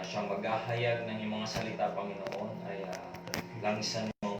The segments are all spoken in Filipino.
siyang maghahayag ng iyong mga salita, Panginoon, ay langisan mo.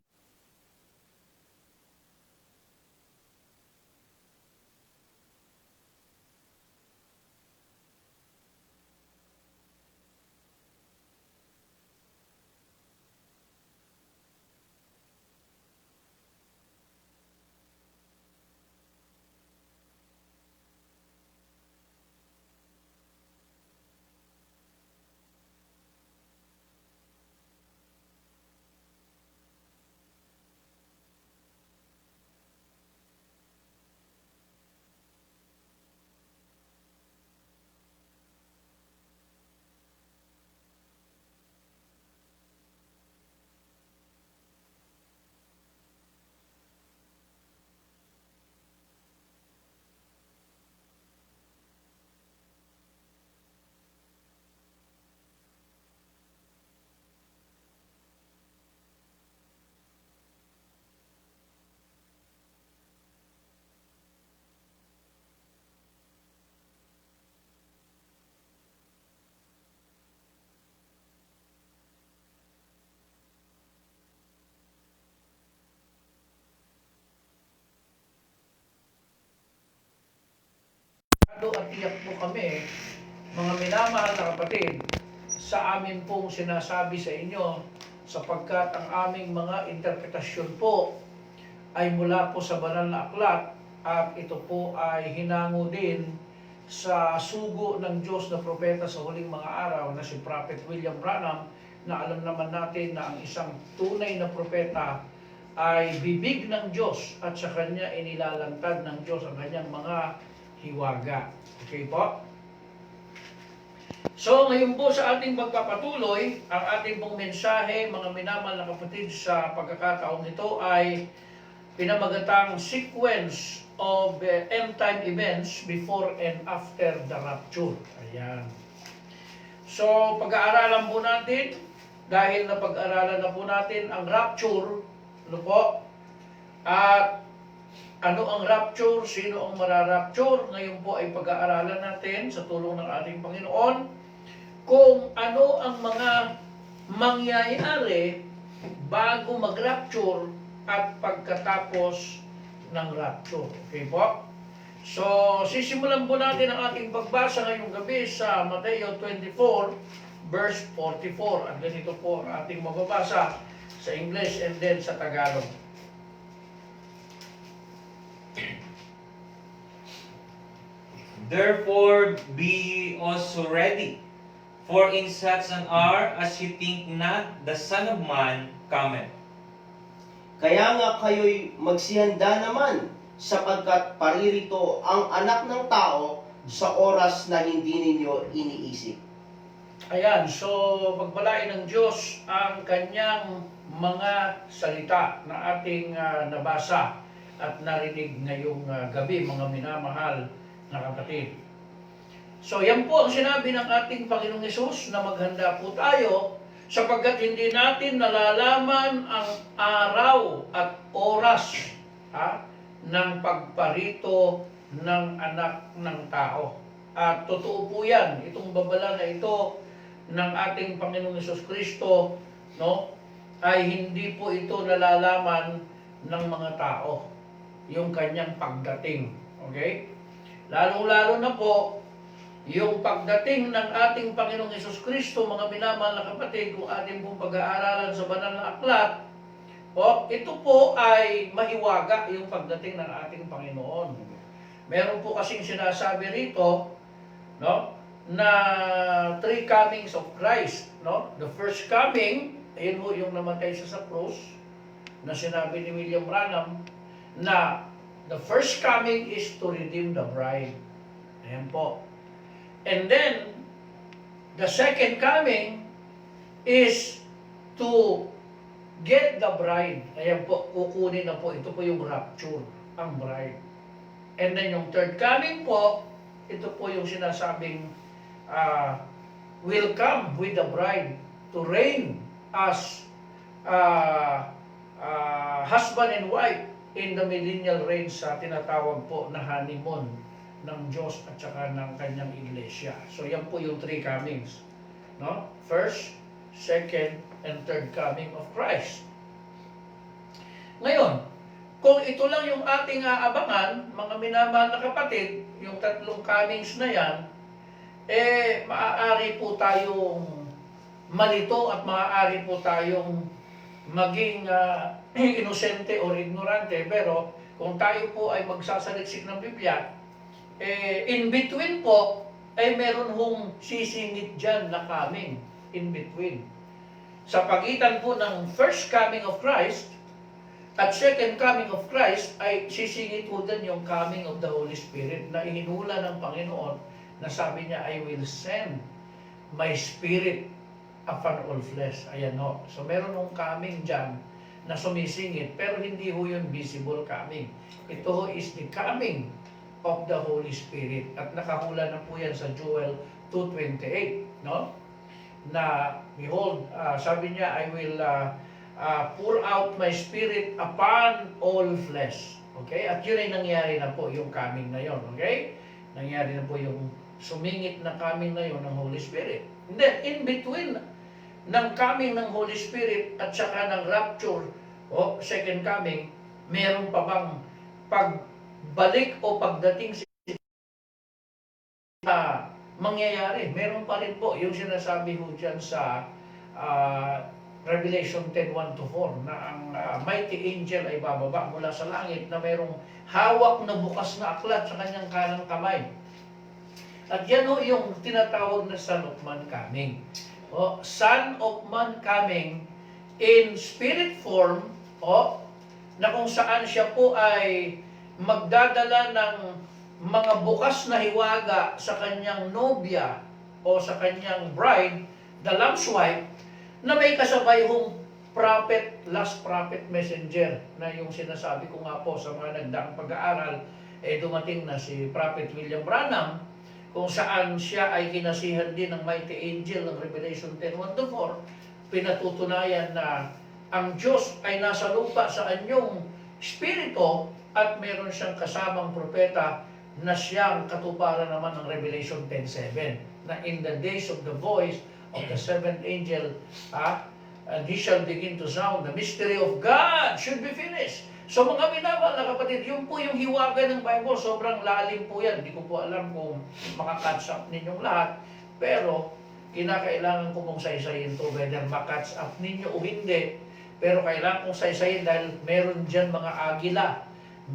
At tiyak po kami, mga minamahal na kapatid, sa amin pong sinasabi sa inyo, sapagkat ang aming mga interpretasyon po ay mula po sa banal na aklat at ito po ay hinango din sa sugo ng Diyos na propeta sa huling mga araw na si Prophet William Branham, na alam naman natin na ang isang tunay na propeta ay bibig ng Diyos at sa kanya inilalantad ng Diyos ang kanyang mga hiwaga. Okay po? So ngayon po sa ating pagpapatuloy, ang ating pong mensahe, mga minamahal na kapatid, sa pagkakataong ito ay pinamagatang sequence of end time events before and after the rapture. Ayan. So pag-aaralan po natin, dahil na pag-aaralan na po natin ang rapture, ano po, at ano ang rapture, sino ang mararapture, ngayon po ay pag-aaralan natin sa tulong ng ating Panginoon kung ano ang mga mangyayari bago mag-rapture at pagkatapos ng rapture. Okay po? So, sisimulan po natin ang ating pagbasa ngayong gabi sa Mateo 24, verse 44. At ganito po ang ating mababasa sa English and then sa Tagalog. Therefore be ye also ready, for in such an hour as ye think not, the Son of Man cometh. Kaya nga kayo'y magsihanda naman, sapagkat paririto ang anak ng tao sa oras na hindi ninyo iniisip. Ayan, so pagpalain ng Diyos ang kanyang mga salita na ating nabasa at narinig ngayong gabi, mga minamahal na kapatid. So yan po ang sinabi ng ating Panginoong Hesus, na maghanda po tayo sapagkat hindi natin nalalaman ang araw at oras ng pagparito ng anak ng tao. At totoo po yan, itong babala na ito ng ating Panginoong Hesus Kristo, no, ay hindi po ito nalalaman ng mga tao, yung kanyang pagdating. Okay? Lalong-lalo na po, yung pagdating ng ating Panginoong Hesus Kristo, mga minamahal na kapatid, kung ating pong pag-aaralan sa banal na aklat, ito po ay mahiwaga yung pagdating ng ating Panginoon. Meron po kasing sinasabi rito, no, na three comings of Christ. No? The first coming, ayun po yung namatay sa krus, na sinabi ni William Branham, na the first coming is to redeem the bride. Ayan po. And then, the second coming is to get the bride. Ayan po, kukunin na po. Ito po yung rapture, ang bride. And then yung third coming po, ito po yung sinasabing will come with the bride to reign as husband and wife in the millennial reign, sa tinatawag po na honeymoon ng Diyos at saka ng kanyang iglesia. So yan po yung three comings. no? First, second, and third coming of Christ. Ngayon, kung ito lang yung ating aabangan, mga minamahal na kapatid, yung tatlong comings na yan, maaari po tayong malito at maaari po tayong maging inosente o ignorante. Pero kung tayo po ay magsasaliksik ng Biblia, in between po, ay meron hong sisingit dyan na coming. In between. Sa pagitan po ng first coming of Christ at second coming of Christ, ay sisingit po din yung coming of the Holy Spirit na ihinula ng Panginoon na sabi niya, I will send my Spirit upon all flesh. Ayan ho. So meron hong coming dyan na sumisingit, pero hindi ho yun visible coming. Ito ho is the coming of the Holy Spirit. At nakahula na po yan sa Joel 2:28, no? Na, behold, sabi niya, I will pour out my Spirit upon all flesh. Okay? At yun ay nangyari na po, yung coming na yun. Okay? Nangyari na po yung sumingit na coming na yun ng Holy Spirit. And then, in between ng coming ng Holy Spirit at saka ng rapture o second coming, meron pa bang pagbalik o pagdating sa mangyayari? Meron pa rin po yung sinasabi ho dyan sa Revelation 10:1-4 na ang mighty angel ay bababa mula sa langit na mayroong hawak na bukas na aklat sa kanyang kanang kamay. At yan ho yung tinatawag na Son of Man coming. O, Son of Man coming in spirit form, o, na kung saan siya po ay magdadala ng mga bukas na hiwaga sa kanyang nobya o sa kanyang bride, the Lamb's wife, na may kasabay hong prophet, last prophet messenger, na yung sinasabi ko nga po sa mga nagdaang pag-aaral, dumating na si Prophet William Branham, kung saan siya ay kinasihan din ng mighty angel ng Revelation 10:1-4, pinatutunayan na ang Diyos ay nasa lupa sa anyong spirito at meron siyang kasamang propeta na siyang katuparan naman ng Revelation 10:7, na in the days of the voice of the seventh angel, and he shall begin to sound, the mystery of God should be finished. So mga minamahal na kapatid, yun po yung hiwaga ng Bible, sobrang lalim po yan. Hindi ko po alam kung makakatch up ninyong lahat, pero kinakailangan ko mong saysayin to, whether makatch up ninyo o hindi. Pero kailangan kong saysayin dahil meron dyan mga agila,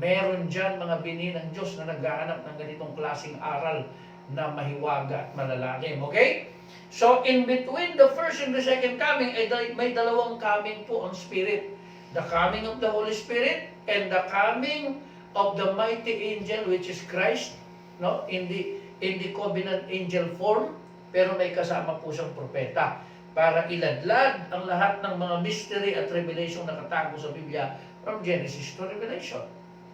meron dyan mga bini ng Diyos na naghahanap ng ganitong klaseng aral na mahiwaga at malalalim. Okay? So, in between the first and the second coming, may dalawang coming po on spirit. The coming of the Holy Spirit and the coming of the mighty angel, which is Christ, no? In the covenant angel form, pero may kasama po siyang propeta para iladlad ang lahat ng mga mystery at revelation na katago sa Biblia from Genesis to Revelation.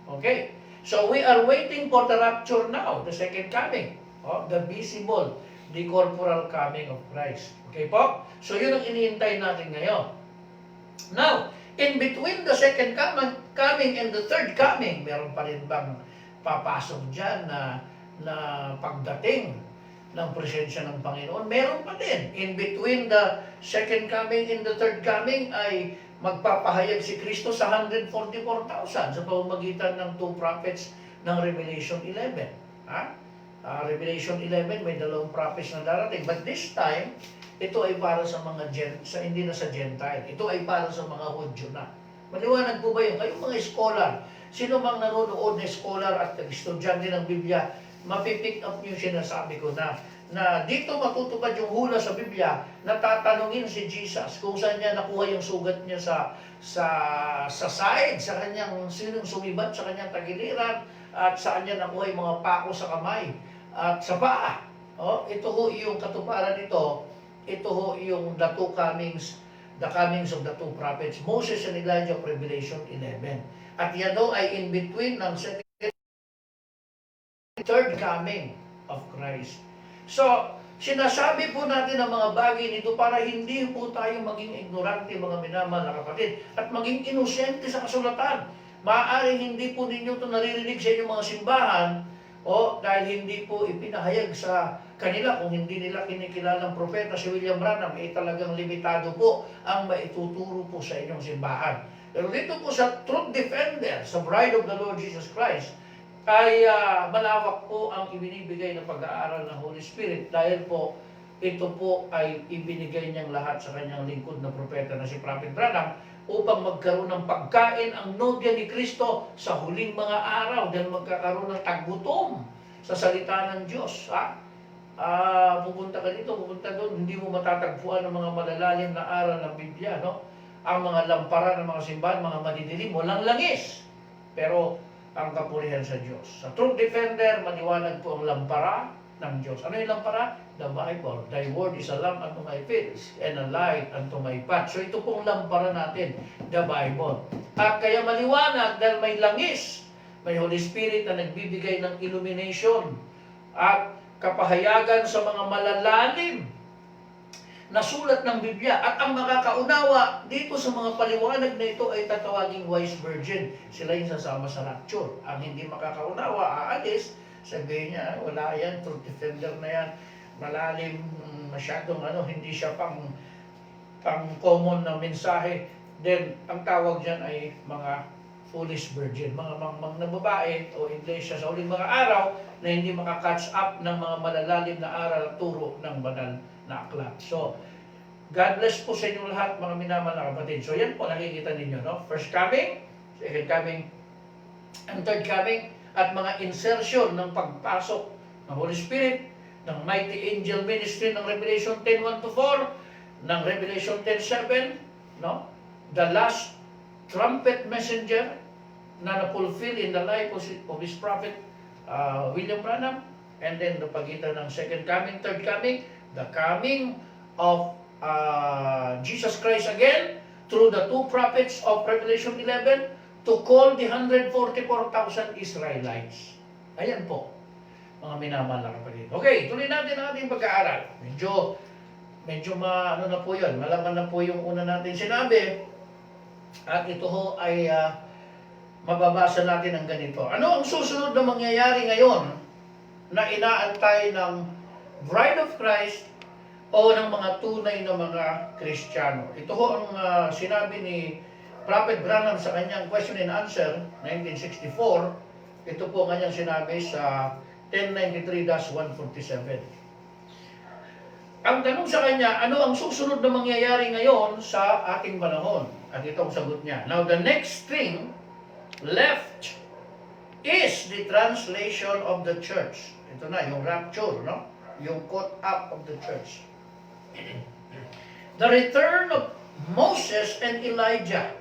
Okay? So, we are waiting for the rapture now, the second coming, the visible, the corporal coming of Christ. Okay po? So, yun ang iniintay natin ngayon. Now, in between the second coming and the third coming, meron pa rin bang papasok dyan na pagdating ng presensya ng Panginoon? Meron pa din. In between the second coming and the third coming ay magpapahayag si Kristo sa 144,000 sa pamamagitan ng two prophets ng Revelation 11. Revelation 11, may dalawang prophets na darating. But this time, ito ay para sa mga hindi na sa Gentile. Ito ay para sa mga Hudyo na. Maliwanag po ba yun? Kayong mga scholar, sino mang nanonood na scholar at estudyante ng Biblia, mapipick up niyo sinasabi ko na dito matutupad yung hula sa Biblia na tatanungin si Jesus kung saan niya nakuha yung sugat niya sa side, sa kanyang sinong sumibat sa kanyang tagiliran, at saan niya nakuha yung mga pako sa kamay at sa paa. Ito ho yung katuparan nito. Ito ho yung the comings of the two prophets, Moses and Elijah of Revelation 11. At yan ho ay in between ng third coming of Christ. So, sinasabi po natin ang mga bagay nito para hindi po tayo maging ignorante, mga minamahal na kapatid, at maging inosente sa kasulatan. Maaaring hindi po ninyo ito naririnig sa inyong mga simbahan, dahil hindi po ipinahayag sa kanila kung hindi nila kinikilalang propeta si William Branham, talagang limitado po ang maituturo po sa inyong simbahan. Pero dito po sa Truth Defender, sa Bride of the Lord Jesus Christ, ay malawak po ang ibinibigay na pag-aaral ng Holy Spirit dahil po ito po ay ibinigay niyang lahat sa kanyang lingkod na propeta na si Prophet Branham upang magkaroon ng pagkain ang nobya ni Kristo sa huling mga araw dahil magkakaroon ng tagutom sa salita ng Diyos. Pupunta ka dito, pupunta doon, hindi mo matatagpuan ng mga malalalim na aral ng Biblia, no? Ang mga lampara ng mga simbahan, mga madidilim, walang langis. Pero ang kapurihan sa Diyos. Sa Truth Defender, maliwanag po ang lampara ng Diyos. Ano yung lampara? The Bible. Thy word is a lamp unto my feet and a light unto my path. So ito pong lampara natin, the Bible. At kaya maliwanag dahil may langis, may Holy Spirit na nagbibigay ng illumination at kapahayagan sa mga malalalim na sulat ng Biblia. At ang makakaunawa dito sa mga paliwanag na ito ay tatawaging wise virgin. Sila yung sasama sa rapture. Ang hindi makakaunawa, aalis, sabihin niya, wala yan, Truth Defender na yan, malalim, masyadong hindi siya pang common na mensahe. Then, ang tawag dyan ay mga foolish virgin, mga mangmang na babae o iglesia sa uling mga araw na hindi makakatch up ng mga malalalim na aral at turo ng banal na aklat. So, God bless po sa inyong lahat, mga minamahal na kapatid. So, yan po nakikita ninyo, no? First coming, second coming, and third coming, at mga insertion ng pagpasok ng Holy Spirit, ng mighty angel ministry ng Revelation 10:1-4, ng Revelation 10:7, no? The last trumpet messenger na na-fulfill in the life of his prophet William Branham, and then the pagitan ng second coming, third coming, the coming of Jesus Christ again through the two prophets of Revelation 11 to call the 144,000 Israelites. Ayan po, mga minamahal na kapatid. Okay, tuloy natin ang ating pag-aaral. Medyo na po yun. Malaman na po yung una natin sinabi. At ito ho ay mababasa natin ang ganito. Ano ang susunod na mangyayari ngayon na inaantay ng Bride of Christ o ng mga tunay na mga Kristiyano? Ito ho ang sinabi ni Prophet Branham sa kanyang question and answer, 1964. Ito po ang kanyang sinabi sa 1093-147. Ang tanong sa kanya, ano ang susunod na mangyayari ngayon sa ating panahon? At ito ang sagot niya. Now, the next thing left is the translation of the church. Ito na, yung rapture, no? Yung caught up of the church. The return of Moses and Elijah.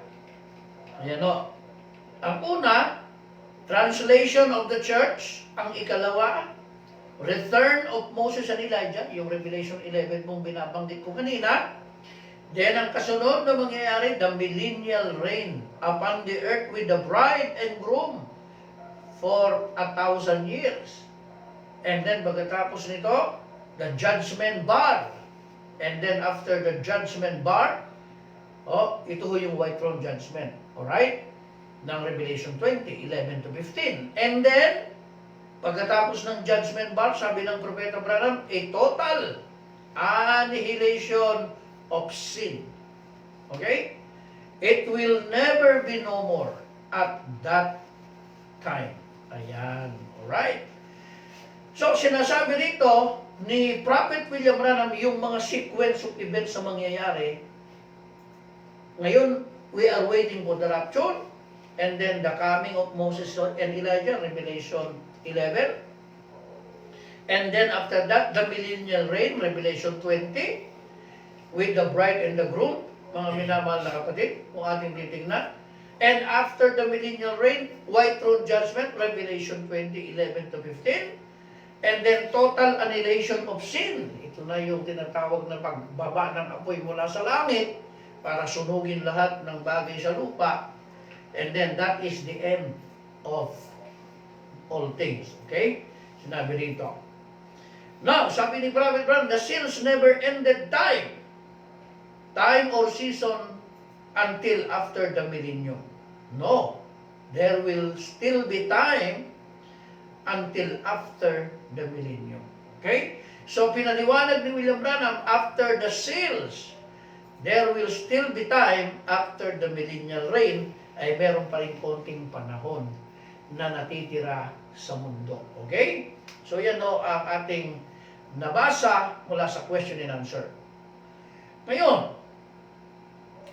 Ayan o. Ang una, translation of the church. Ang ikalawa, return of Moses and Elijah. Yung Revelation 11 mong binabanggit ko kanina. Then ang kasunod na mangyayari, the millennial reign upon the earth with the bride and groom for 1,000 years. And then pagkatapos nito, the judgment bar. And then after the judgment bar, ito ho yung white throne judgment. Alright? Ng Revelation 20, 11-15. And then, pagkatapos ng judgment bar, sabi ng Propeta Branham, a total annihilation of sin. Okay? It will never be no more at that time. Ayan. Alright? So, sinasabi rito ni Prophet William Branham yung mga sequence of events na mangyayari. Ngayon, we are waiting for the rapture, and then the coming of Moses and Elijah, Revelation 11. And then after that, the millennial reign, Revelation 20, with the bride and the groom, mga minamahal na kapatid, kung ating titignan. And after the millennial reign, white throne judgment, Revelation 20, 11-15. And then total annihilation of sin. Ito na yung tinatawag na pagbaba ng apoy mula sa langit para sunugin lahat ng bagay sa lupa. And then that is the end of all things. Okay? Sinabi dito. Now, sabi ni Prophet Branham, the seals never ended time. Time or season until after the millennium. No. There will still be time until after the millennium. Okay? So pinaliwanag ni William Branham, after the seals, there will still be time after the millennial reign, ay meron pa rin konting panahon na natitira sa mundo. Okay? So yan o ang ating nabasa mula sa question and answer. Ngayon,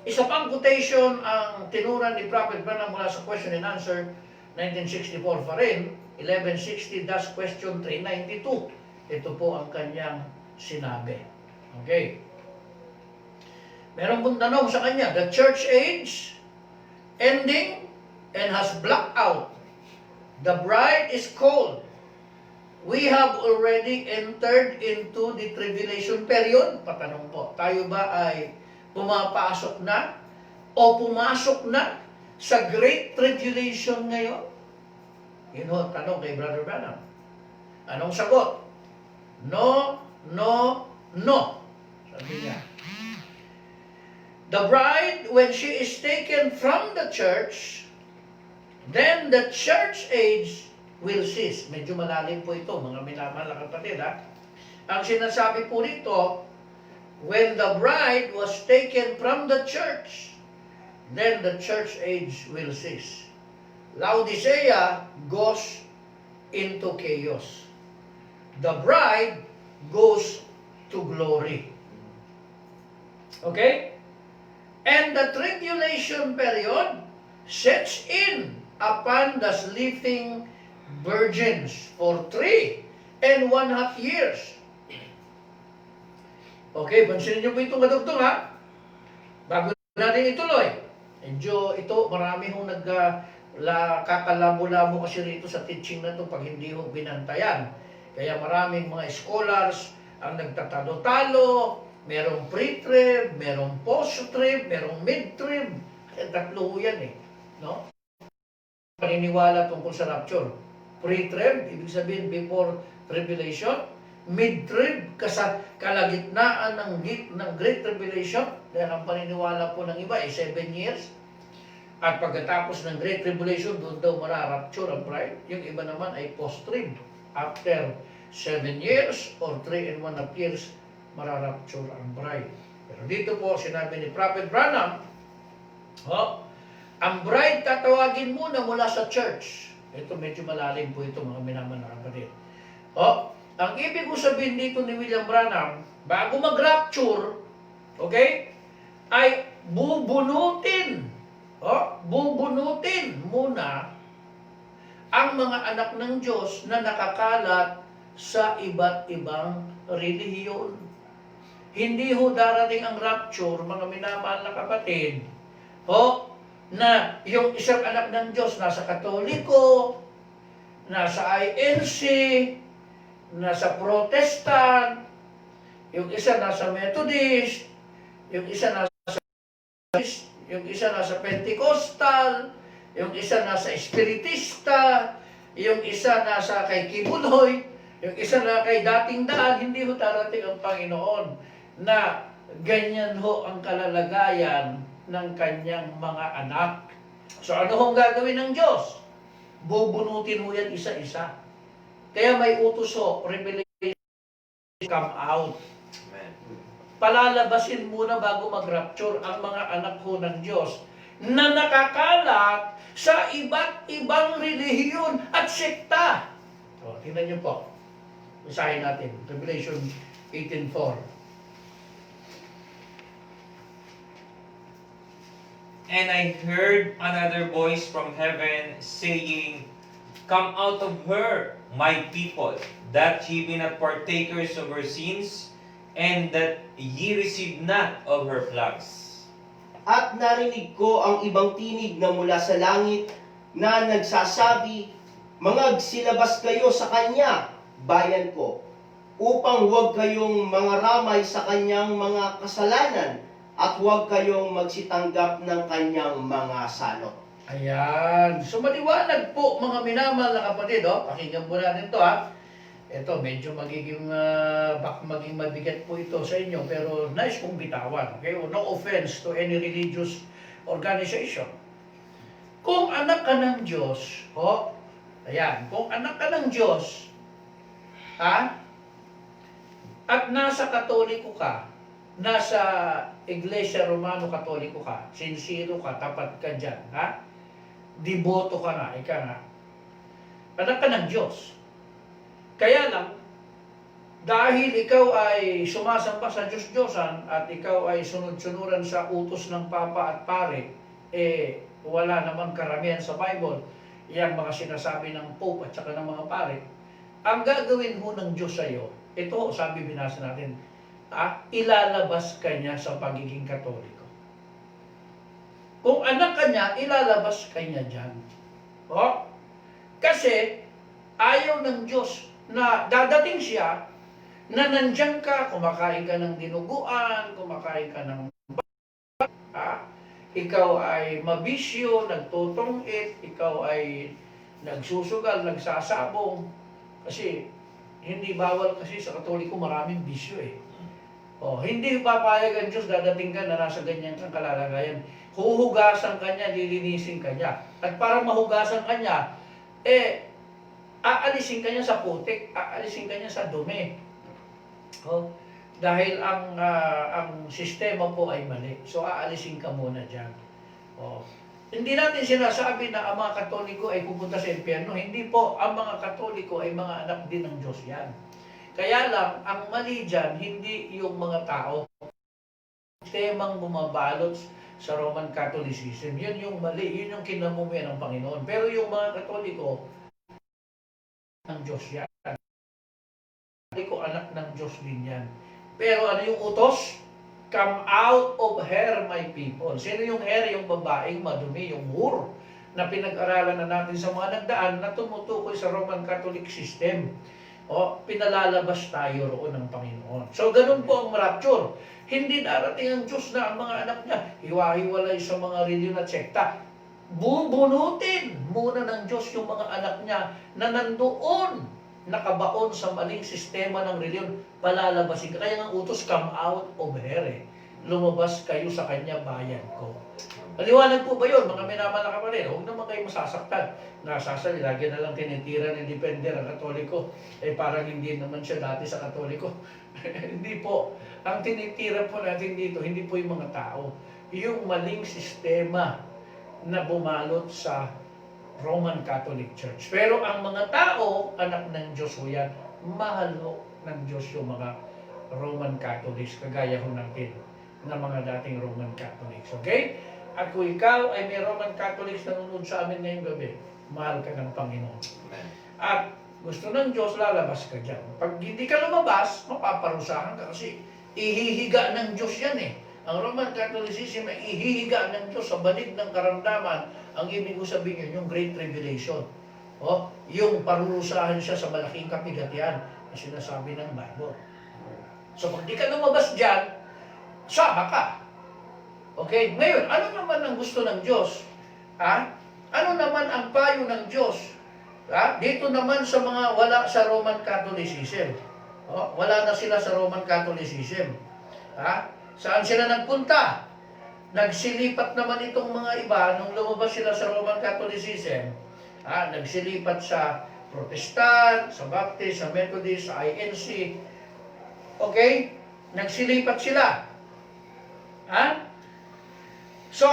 isa pang quotation ang tinuran ni Prophet Branham mula sa question and answer 1964 pa rin, 1160-question 392. Ito po ang kanyang sinabi. Okay. Meron pong tanong sa kanya, the church age ending and has blacked out. The bride is cold. We have already entered into the tribulation period. Patanong po, tayo ba ay pumapasok na o pumasok na sa Great Tribulation ngayon? Yun ho, tanong kay Brother Branham. Anong sagot? No, no, no. Sabi niya. The bride, when she is taken from the church, then the church age will cease. Medyo malalim po ito, mga minamahal na kapatid, ha? Ang sinasabi po rito, when the bride was taken from the church, then the church age will cease. Laodicea goes into chaos. The bride goes to glory. Okay? And the tribulation period sets in upon the sleeping virgins for 3.5 years. Okay, pansinin niyo po itong kadugtong, ha? Bago natin ituloy. Medyo ito, marami hong kakalabo-labo kasi rito sa teaching na ito pag hindi ho binantayan. Kaya maraming mga scholars ang nagtatalo-talo, merong pre-trib, merong post-trib, merong mid-trib. Tatlo yan eh. No? Paniniwala tungkol sa rapture. Pre-trib, ibig sabihin before tribulation. Mid-trib, kalagitnaan ng Great Tribulation. Dahil ang paniniwala po ng iba ay 7 years. At pagkatapos ng Great Tribulation, doon daw mararapture ang bride. Yung iba naman ay post-trib. After 7 years or 3.5 years, mararapture ang bride. Pero dito po, sinabi ni Prophet Branham, ang bride tatawagin muna mula sa church. Ito medyo malalim po ito, mga minamahal na kapatid. Ang ibig ko sabihin dito ni William Branham, bago mag-rapture, okay, ay bubunutin muna ang mga anak ng Diyos na nakakalat sa iba't ibang relihiyon. Hindi ho darating ang rapture, mga minamahal na kapatid, na yung isang anak ng Diyos nasa Katoliko, nasa INC, nasa Protestant, yung isa nasa Methodist, yung isa nasa Pentecostal, yung isa nasa Espiritista, yung isa nasa kay Kibuloy, yung isa na kay Dating Daan. Hindi ho darating ang Panginoon na ganyan ho ang kalalagayan ng kanyang mga anak. So ano hong gagawin ng Diyos? Bubunutin ho yan isa-isa. Kaya may utos ho, revelation, come out. Palalabasin muna bago mag-rapture ang mga anak ho ng Diyos na nakakalat sa iba't ibang relihiyon at sekta. So, tingnan niyo po. Basahin natin. Revelation 18:4. And I heard another voice from heaven saying, Come out of her, my people, that ye be not partakers of her sins, and that ye receive not of her plagues. At narinig ko ang ibang tinig na mula sa langit na nagsasabi, Mangagsilabas kayo sa kanya, bayan ko, upang huwag kayong mangaramay sa kanyang mga kasalanan at huwag kayong magsitanggap ng kanyang mga salot. Ayan. So maliwanag po, mga minamahal na kapatid. Pakinggan po natin ito, ha. Ito, medyo magiging mabigat po ito sa inyo, pero nice kong bitawan. Okay? No offense to any religious organization. Kung anak ka ng Diyos, ayan, kung anak ka ng Diyos, at nasa Katoliko ka, nasa Iglesia Romano Katoliko ka, sincero ka, tapat ka dyan, ha? Deboto ka nga, ika nga. Anak ka ng Diyos. Kaya lang, dahil ikaw ay sumasamba sa Diyos-Diyosan at ikaw ay sunod-sunuran sa utos ng Papa at Pare, wala namang karamihan sa Bible, yung mga sinasabi ng Pope at saka ng mga Pare, ang gagawin ho ng Diyos sa iyo, ito, sabi binasa natin, ilalabas ka niya sa pagiging Katoliko. Kung anak ka niya, ilalabas ka niya dyan. Kasi, ayaw ng Diyos na dadating siya, na nandyan ka, kumakain ka ng dinuguan, kumakain ka ng ikaw ay mabisyo, nagtutungit, ikaw ay nagsusugal, nagsasabong. Kasi, hindi bawal kasi sa Katoliko maraming bisyo eh. Hindi papayag ang Diyos, dadating ka na nasa ganyan kang kalalagayan. Huhugasan ka niya, lilinisin ka niya. At para mahugasan ka niya, aalisin ka niya sa putik, aalisin ka niya sa dumi. Dahil ang sistema po ay mali. So, aalisin ka muna dyan. Hindi natin sinasabi na ang mga Katoliko ay pupunta sa impyerno. Hindi po. Ang mga Katoliko ay mga anak din ng Diyos yan. Kaya lang, ang mali dyan, hindi yung mga tao. Sistemang bumabalot sa Roman Catholicism. Yun yung mali. Yun yung kinamumuyan ng Panginoon. Pero yung mga Katoliko, ng Diyos yan. Katoliko, anak ng Diyos din yan. Pero ano yung utos? Come out of her, my people. Sino yung her? Yung babaeng madumi, yung whore, na pinag-aralan na natin sa mga nagdaan na tumutukoy sa Roman Catholic system. Pinalalabas tayo roon ng Panginoon. So, ganun po ang rapture. Hindi darating ang Diyos na ang mga anak niya hiwa-hiwalay sa mga reliyon at sekta. Bubunutin muna ng Diyos yung mga anak niya na nandoon nakabaon sa maling sistema ng reliyon, palalabasin ka. Kaya ang utos, come out of her. Lumabas kayo sa kanya, bayan ko. Maliwanag po ba yun, mga minamahal na kapatid? Huwag naman kayo masasaktan. Nasasali, lagi na lang tinitira ng depender ang Katoliko. Parang hindi naman siya dati sa Katoliko. Hindi po. Ang tinitira po natin dito, hindi po yung mga tao. Yung maling sistema na bumalot sa Roman Catholic Church. Pero ang mga tao, anak ng Diyos ho yan, mahal ho ng Diyos yung mga Roman Catholics, kagaya ho natin na mga dating Roman Catholics. Okay? At kung ikaw ay may Roman Catholics na nunod sa amin ngayong gabi, mahal ka ng Panginoon. Amen. At gusto ng Diyos, lalabas ka dyan. Pag hindi ka lumabas, mapaparusahan ka kasi ihihiga ng Diyos yan eh. Ang Roman Catholicism ay ihihiga ng Diyos sa banig ng karamdaman. Ang ibig ko sabihin yun, yung Great Tribulation. Yung parurusahan siya sa malaking kapigatian na sinasabi ng Bible. So pag di ka lumabas dyan, saba ka. Okay? Ngayon, ano naman ang gusto ng Diyos? Ano naman ang payo ng Diyos? Dito naman sa mga wala sa Roman Catholicism. Wala na sila sa Roman Catholicism. Saan sila nagpunta? Nagsilipat naman itong mga iba nung lumabas sila sa Roman Catholicism. Nagsilipat sa Protestant, sa Baptist, sa Methodist, sa INC. Okay? Nagsilipat sila. So,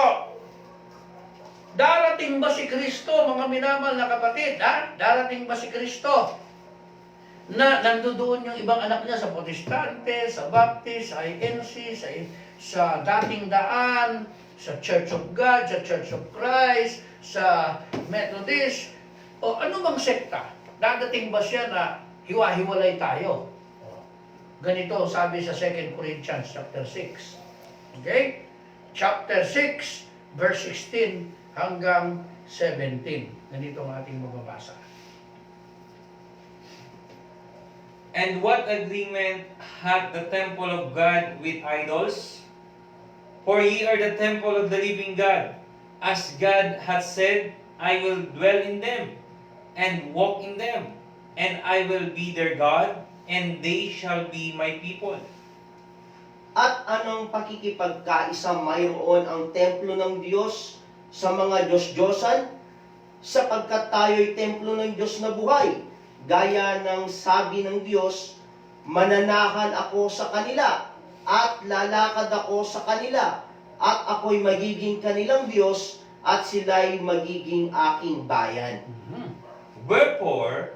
darating ba si Kristo, mga minamahal na kapatid? Darating ba si Kristo? Na nandoon yung ibang anak niya sa Protestante, sa Baptist, sa INC, sa dating daan, sa Church of God, sa Church of Christ, sa Methodist, o ano bang sekta? Dadating ba siya na hiwa-hiwalay tayo? Ganito sabi sa 2 Corinthians chapter 6. Okay? Chapter 6, verse 16 hanggang 17. Ganito ang ating mababasa. And what agreement hath the temple of God with idols? For ye are the temple of the living God. As God hath said, I will dwell in them, and walk in them, and I will be their God, and they shall be my people. At anong pakikipagkaisa mayroon ang templo ng Diyos sa mga Diyos-Diyosan? Sapagkat tayo'y templo ng Diyos na buhay. Gaya ng sabi ng Diyos, mananahan ako sa kanila, at lalakad ako sa kanila, at ako'y magiging kanilang Diyos, at sila'y magiging aking bayan. Wherefore,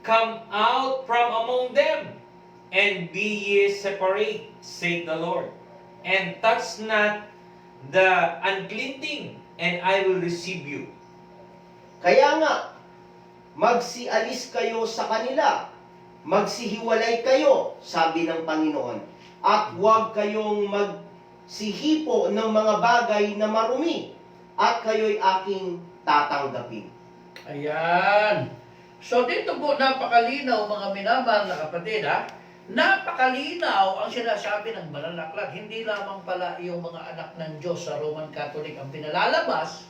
come out from among them, and be ye separate, saith the Lord, and touch not the unclean thing, and I will receive you. Kaya nga, magsialis kayo sa kanila, magsihiwalay kayo, sabi ng Panginoon, at huwag kayong magsihipo ng mga bagay na marumi, at kayo'y aking tatanggapin. Ayan. So dito po napakalinaw mga minamahal na kapatid ha. Napakalinaw ang sinasabi ng banal na aklat. Hindi lamang pala yung mga anak ng Diyos sa Roman Catholic ang pinalalabas,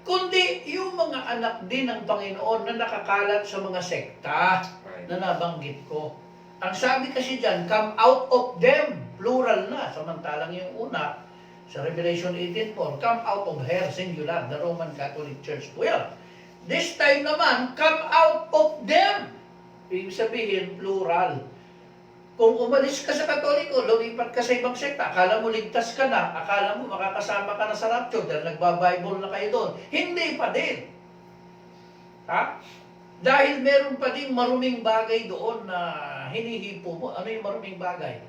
kundi yung mga anak din ng Panginoon na nakakalat sa mga sekta na nabanggit ko. Ang sabi kasi dyan, come out of them, plural na. Samantalang yung una, sa Revelation 18:4, come out of her, singular, the Roman Catholic Church. Well, this time naman, come out of them. Ibig sabihin, plural. Kung umalis ka sa Katoliko, lumipat ka sa ibang sekta, akala mo ligtas ka na, akala mo makakasama ka na sa rapture dahil nagba-Bible na kayo doon. Hindi pa din. Ha? Dahil meron pa din maruming bagay doon na hinihipo mo. Ano yung maruming bagay?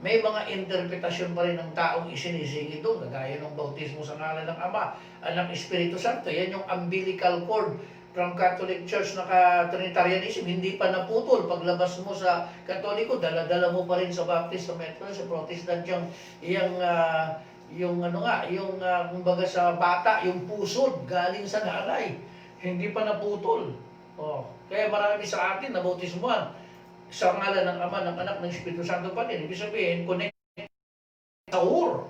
May mga interpretasyon pa rin ng taong isinisingit doon, kagaya ng bautismo sa ngalan ng Ama, ng Espiritu Santo. Yan yung umbilical cord from Catholic Church na Trinitarianism, hindi pa naputol. Paglabas mo sa Katoliko, dala-dala mo pa rin sa Baptist, sa Methodist, sa Protestant, kumbaga sa bata, yung pusod, galing sa nanay. Hindi pa naputol. Kaya marami sa atin na bautismuhan sa ngalan ng Ama, ng Anak, ng Espiritu Santo pa din. Ibig sabihin, connect taur.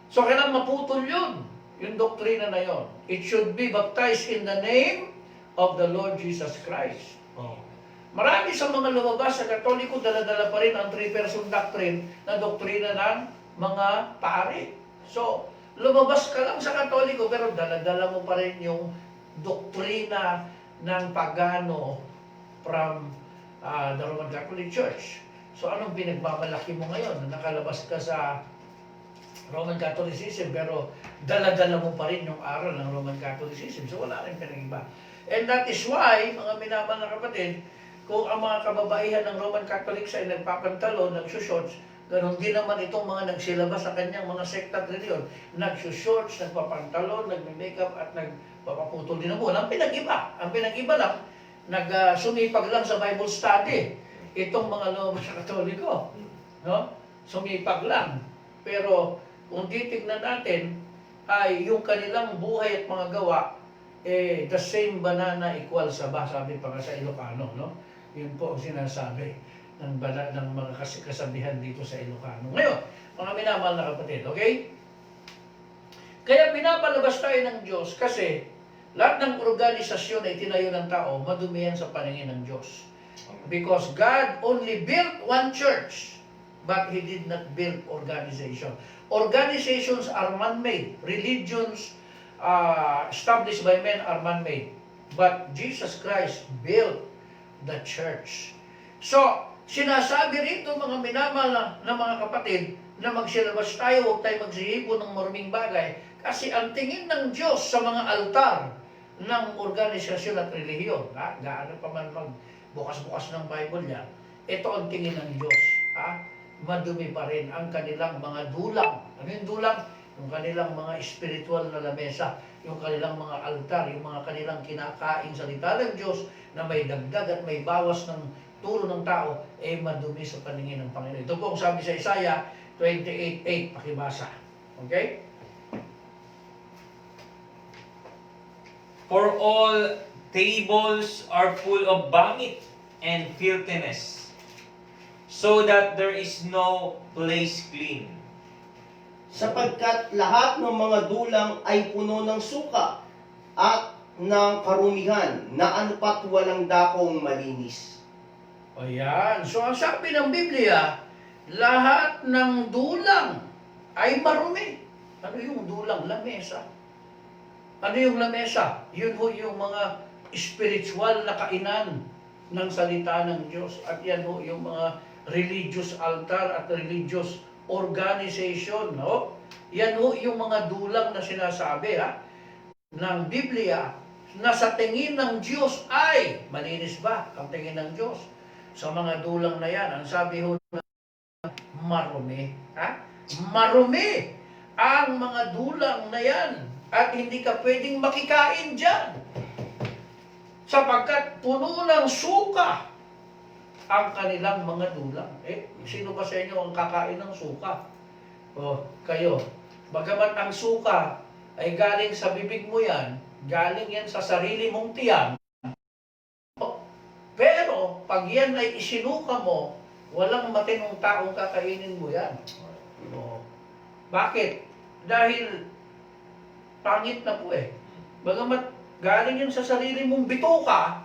So, kailangan maputol yun. Yung doktrina na yon. It should be baptized in the name of the Lord Jesus Christ. Marami sa mga lumabas sa Katoliko, dala-dala pa rin ang three-person doctrine na doktrina ng mga pare. So, lumabas ka lang sa Katoliko, pero dala-dala mo pa rin yung doktrina ng pagano from the Roman Catholic Church. So, anong pinagmamalaki mo ngayon na nakalabas ka sa Roman Catholicism, pero dala-dala mo pa rin yung aral ng Roman Catholicism. So wala rin pinag-iba. And that is why, mga minamahal na kapatid, kung ang mga kababaihan ng Roman Catholics ay nagpapantalo, nagsushorts, ganon din naman itong mga nagsilabas sa kanyang mga sekta at reliyon. Nagsushorts, nagpapantalo, nagme-makeup at nagpapaputol din ang buwan. Ang pinag-iba lang, sumipag lang sa Bible study. Itong mga lumabas sa Katoliko. Sumipag lang. Pero kung titignan natin, ay yung kanilang buhay at mga gawa, the same banana equals saba, sabi pa nga sa Ilocano, no? Yun po ang sinasabi ng mga kasabihan dito sa Ilocano. Ngayon, mga minamahal na kapatid, okay? Kaya pinapalabas tayo ng Diyos kasi lahat ng organisasyon na itinayo ng tao, madumi yan sa paningin ng Diyos. Because God only built one church, but He did not build organization. Organizations are man-made. Religions established by men are man-made. But Jesus Christ built the church. So, sinasabi rito mga minamahal na mga kapatid na magsilabas tayo, huwag tayo magsihipo ng maruming bagay. Kasi ang tingin ng Diyos sa mga altar ng organisasyon at relihiyon, gaano pa man magbukas-bukas ng Bible niya, ito ang tingin ng Diyos. Madumi pa rin ang kanilang mga dulang. Ano yung dulang? Yung kanilang mga spiritual na lamesa, yung kanilang mga altar, yung mga kanilang kinakain salita ng Diyos na may dagdag at may bawas ng tulo ng tao, madumi sa paningin ng Panginoon. Ito po ang sabi sa Isaiah 28:8, pakibasa. Okay? For all tables are full of vomit and filthiness, so that there is no place clean. Sapagkat lahat ng mga dulang ay puno ng suka at ng karumihan na anupat walang dakong malinis. O yan. So ang sabi ng Biblia, lahat ng dulang ay marumi. Ano yung dulang? Lamesa. Ano yung lamesa? Yun ho yung mga spiritual na kainan ng salita ng Diyos. At yan ho yung mga religious altar at religious organization. No? Yan ho yung mga dulang na sinasabi ng Biblia na sa tingin ng Diyos ay malinis ba ang tingin ng Diyos? Sa mga dulang na yan, ang sabi ho na marumi. Marumi ang mga dulang na yan at hindi ka pwedeng makikain dyan sapagkat puno ng suka ang kanilang mga dulang. Sino ba sa inyo ang kakain ng suka? Kayo. Bagamat ang suka ay galing sa bibig mo yan, galing yan sa sarili mong tiyan. Pero, pag yan ay isinuka mo, walang matinong taong kakainin mo yan. Bakit? Dahil pangit na po Bagamat galing yan sa sarili mong bituka,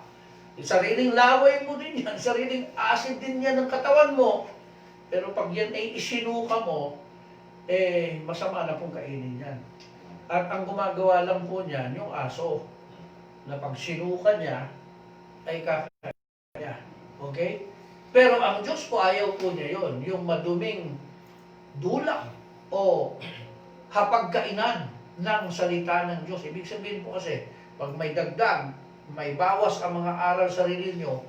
sariling laway mo din yan, sariling acid din yan ng katawan mo, pero pag yan ay isinuka mo, masama na pong kainin yan. At ang gumagawa lang po niyan, yung aso, na pag sinuka niya, ay kakain niya. Okay? Pero ang Diyos po ayaw po niya yon, yung maduming dulang o hapagkainan ng salita ng Diyos. Ibig sabihin po kasi, pag may dagdag, may bawas ang mga aral sa sarili nyo,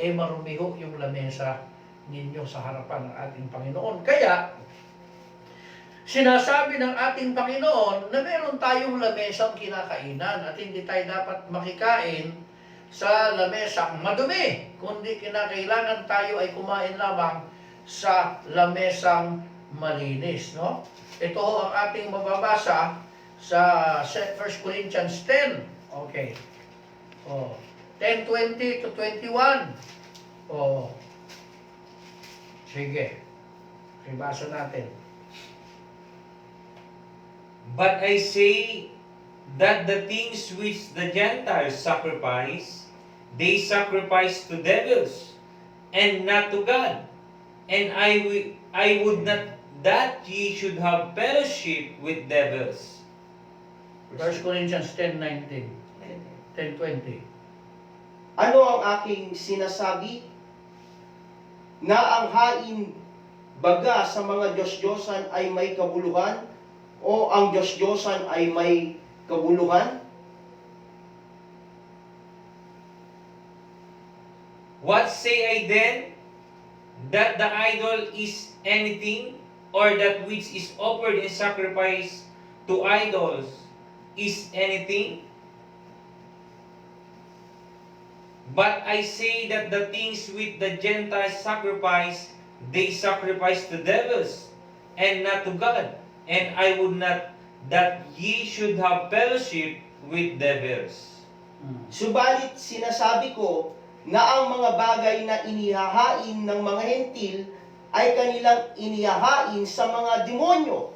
marumiho yung lamesa ninyo sa harapan ng ating Panginoon. Kaya, sinasabi ng ating Panginoon na meron tayong lamesang kinakainan at hindi tayo dapat makikain sa lamesang madumi, kundi kinakailangan tayo ay kumain lamang sa lamesang malinis. No? Ito ang ating mababasa sa 1 Corinthians 10. Okay. 10:20 to 21. Sige. Ibasa natin. But I say that the things which the Gentiles sacrifice, they sacrifice to devils, and not to God. And I would not that ye should have fellowship with devils. 1 Corinthians 10:19. 10:20. Ano ang aking sinasabi? Na ang hain baga sa mga Diyos-Diyosan ay may kabuluhan o ang Diyos-Diyosan ay may kabuluhan? What say I then? That the idol is anything, or that which is offered in sacrifice to idols is anything? But I say that the things which the Gentiles sacrifice, they sacrifice to devils, and not to God. And I would not that ye should have fellowship with devils. Subalit sinasabi ko na ang mga bagay na inihahain ng mga hentil ay kanilang inihahain sa mga demonyo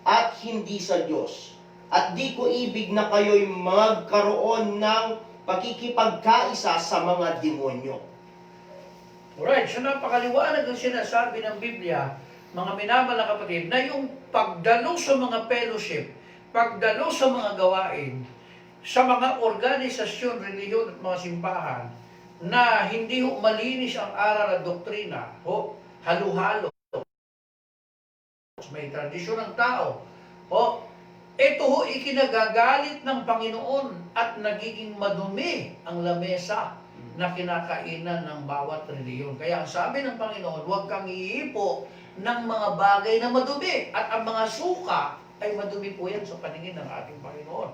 at hindi sa Diyos. At di ko ibig na kayo'y magkaroon ng pakikipagkaisa sa mga demonyo. Alright, so napakaliwanag ang sinasabi ng Biblia, mga minamahal na kapatid, na yung pagdalo sa mga fellowship, pagdalo sa mga gawain, sa mga organisasyon, reliyon at mga simbahan, na hindi ho malinis ang aral at doktrina, halo-halo, may tradisyon ng tao, ito ho ikinagagalit ng Panginoon at nagiging madumi ang lamesa na kinakainan ng bawat reliyon. Kaya ang sabi ng Panginoon, huwag kang iipo ng mga bagay na madumi at ang mga suka ay madumi po yan sa paningin ng ating Panginoon.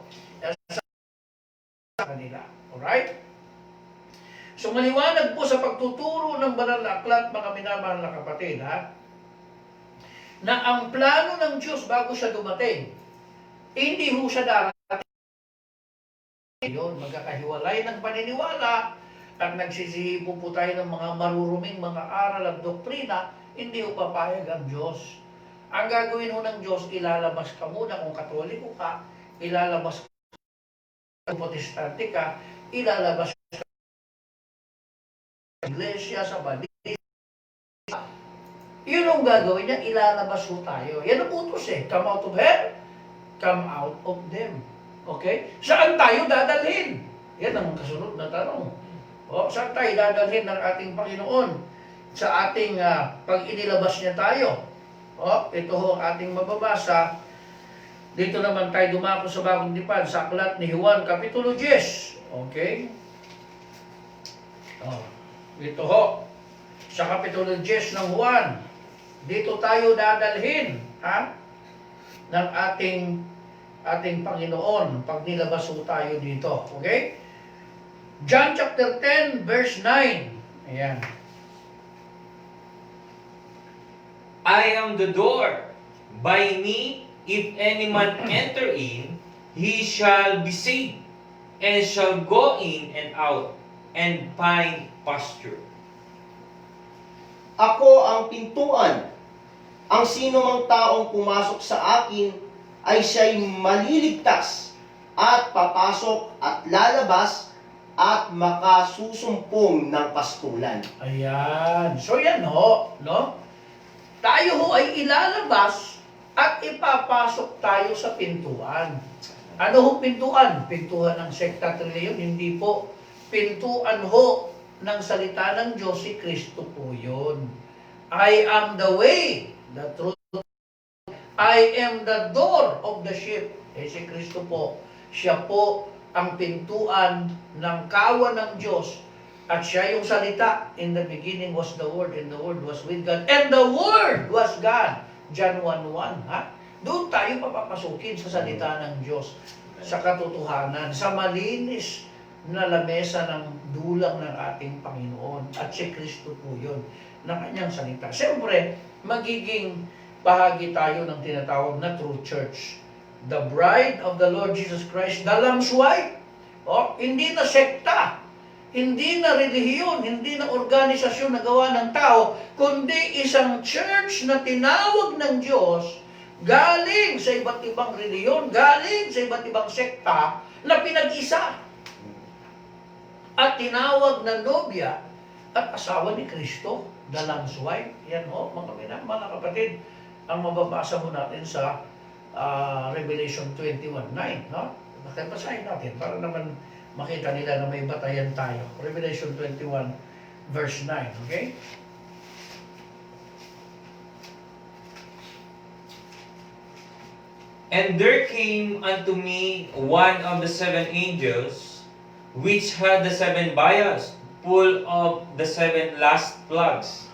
Sa kanila. Alright? So maliwanag po sa pagtuturo ng banal na aklat, mga minamahal na kapatid, na ang plano ng Diyos bago siya dumating, hindi ho siya darating. Yun, magkakahiwalay ng paniniwala at nagsisihipo po tayo ng mga maruruming mga aral at doktrina, hindi ho papayag ang Diyos. Ang gagawin ho ng Diyos, ilalabas ka muna kung Katoliko ka, ilalabas ka kung Protestante ka, ilalabas ka sa iglesia, sa balisa. Yun ang gagawin niya, ilalabas ho tayo. Yan ang utos come out of hell, come out of them. Okay? Saan tayo dadalhin? Yan ang kasunod na tanong. O, saan tayo dadalhin ng ating Panginoon? Sa ating pag inilabas niya tayo. O, ito ho ang ating mababasa. Dito naman tayo dumako sa Bagong Tipan, sa aklat ni Juan, Kapitulo 10. Okay? O, ito ho. Sa Kapitulo 10 ng Juan, dito tayo dadalhin ng ating Panginoon pag nilabas ho tayo dito. Okay? John chapter 10, verse 9. Ayan. I am the door. By me, if any man enter in, he shall be saved, and shall go in and out, and find pasture. Ako ang pintuan. Ang sino mang taong pumasok sa akin ay siya'y maliligtas at papasok at lalabas at makasusumpong ng pastulan. Ayan. So yan ho, no? Tayo ho ay ilalabas at ipapasok tayo sa pintuan. Ano ho pintuan? Pintuan ng sekta reliyon? Hindi po. Pintuan ho ng salita ng Diyos, si Kristo po yun. I am the way, the truth. I am the door of the sheep. Si Kristo po, siya po ang pintuan ng kawan ng Diyos. At siya yung salita. In the beginning was the Word, and the Word was with God, and the Word was God. John 1:1. Doon tayo papapasukin sa salita ng Diyos, sa katotohanan, sa malinis na lamesa ng dulang ng ating Panginoon. At si Kristo po yun, ng kanyang salita. Siyempre, magiging bahagi tayo ng tinatawag na true church. The bride of the Lord Jesus Christ, the Lamb's wife. Hindi na sekta, hindi na relihiyon, hindi na organisasyon na gawa ng tao, kundi isang church na tinawag ng Diyos, galing sa iba't ibang relihiyon, galing sa iba't ibang sekta, na pinag-isa. At tinawag na nobya at asawa ni Kristo, the Lamb's wife. Yan ho, mga kapatid, ang mababasa mo natin sa Revelation 21:9, no? Basahin natin para naman makita nila na may batayan tayo. Revelation 21 verse 9, okay? And there came unto me one of the seven angels, which had the seven vials, full of the seven last plagues,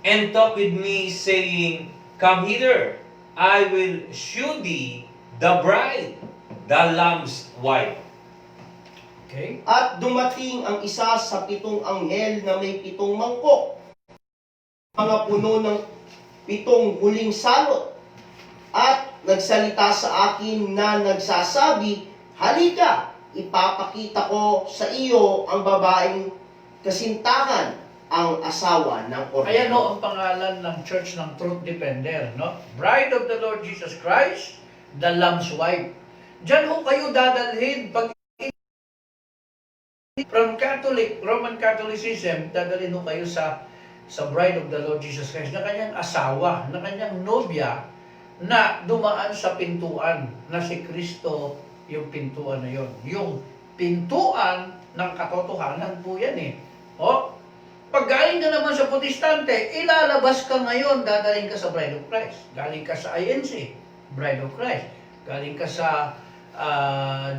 and talked with me, saying, Come hither, I will shew thee the bride, the Lamb's wife. Okay? At dumating ang isa sa 7 anghel na may 7 mangkok, mga puno ng 7 huling salot, at nagsalita sa akin na nagsasabi, Halika, ipapakita ko sa iyo ang babaeng kasintahan, ang asawa ng Kordero. Ayan ho ang pangalan ng Church ng Truth Defender, no? Bride of the Lord Jesus Christ, the Lamb's wife. Diyan ho kayo dadalhin pag from Catholic, Roman Catholicism, dadalhin ho kayo sa Bride of the Lord Jesus Christ, na kanyang asawa, na kanyang nobya, na dumaan sa pintuan, na si Kristo yung pintuan na yon. Yung pintuan ng katotohanan po yan eh. Pag galing ka naman sa Protestante, ilalabas ka ngayon, dadaling ka sa Bride of Christ. Galing ka sa INC, Bride of Christ. Galing ka sa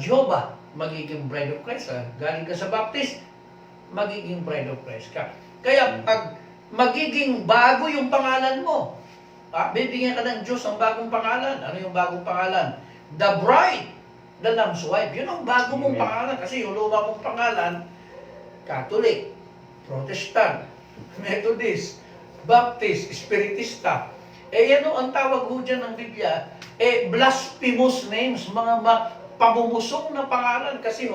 Jehovah, magiging Bride of Christ. Galing ka sa Baptist, magiging Bride of Christ ka. Kaya pag magiging bago yung pangalan mo, bibigyan ka ng Diyos ng bagong pangalan. Ano yung bagong pangalan? The Bride, the Lamb's wife. Yun ang bago mong pangalan. Kasi yung luma mong pangalan, Catholic, Protestant, Methodist, Baptist, Spiritista. Yan ang tawag ho dyan ng Biblia, blasphemous names, mga pamumusong na pangalan. Kasi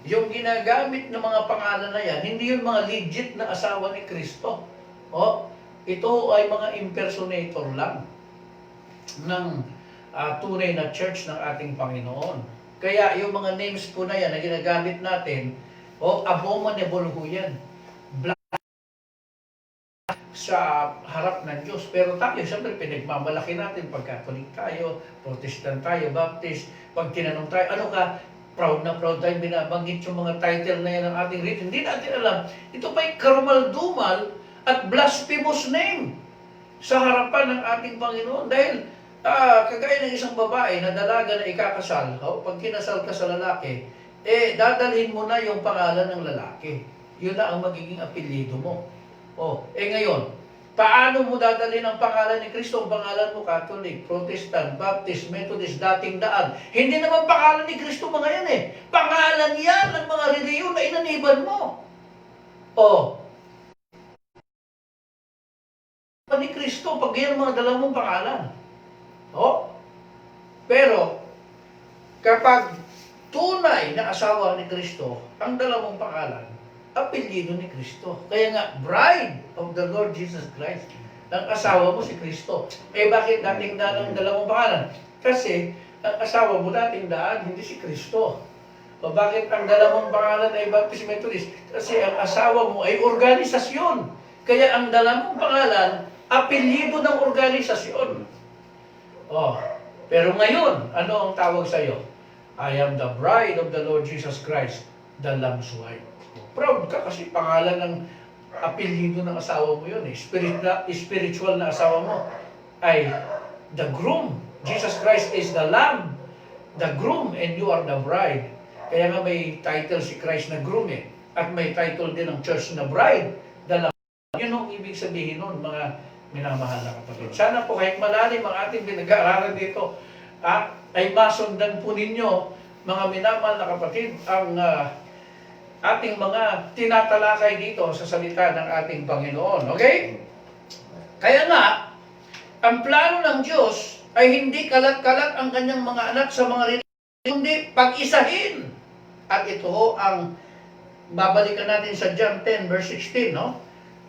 yung ginagamit ng mga pangalan na yan, hindi yung mga legit na asawa ni Kristo. Ito ay mga impersonator lang ng tunay na church ng ating Panginoon. Kaya yung mga names po na yan na ginagamit natin, abominable ho yan. Sa harap ng Diyos. Pero tayo, siyempre, pinagmamalaki natin pag Catholic tayo, Protestant tayo, Baptist. Pag tinanong tayo, ano ka? proud na proud tayong binabanggit yung mga title na yan ng ating rito. Hindi natin alam, ito pa'y karumal-dumal at blasphemous name sa harapan ng ating Panginoon. Dahil kagaya ng isang babae na dalaga na ikakasal, pag kinasal ka sa lalaki, dadalhin mo na yung pangalan ng lalaki. Yun na ang magiging apelyido mo. Ngayon, paano mo dadalhin ang pangalan ni Kristo? Ang pangalan mo, Catholic, Protestant, Baptist, Methodist, dating daan. Hindi naman pangalan ni Kristo mga yan eh. Pangalan yan ng mga reliyon na inaniban mo. Ni Kristo, pag yan mga dala mong pangalan. Pero, kapag tunay na asawa ni Kristo, ang dala mong pangalan, apelyido ni Kristo. Kaya nga, bride of the Lord Jesus Christ. Ang asawa mo si Kristo. Bakit dating daan ang dala mong pangalan? Kasi, ang asawa mo dating daan, hindi si Kristo. Bakit ang dala mong pangalan ay Baptist Methodist? Kasi ang asawa mo ay organisasyon. Kaya ang dala mong pangalan, apelyido ng organisasyon. Pero ngayon, ano ang tawag sa iyo? I am the bride of the Lord Jesus Christ, the Lamb's wife. Proud ka kasi pangalan ng apelyido ng asawa mo yun. Spiritual na asawa mo ay the groom. Jesus Christ is the Lamb, the groom, and you are the bride. Kaya nga may title si Christ na groom At may title din ng church na bride, the Lamb. Yun ang ibig sabihin nun, mga minamahal na kapatid. Sana po kahit malalim ang ating pinag-aaralan dito, ay masundan po ninyo, mga minamahal na kapatid, ang ating mga tinatalakay dito sa salita ng ating Panginoon. Okay? Kaya nga, ang plano ng Diyos ay hindi kalat-kalat ang kanyang mga anak sa mga relihiyon, kundi pag-isahin. At ito ang babalikan natin sa John 10 verse 16,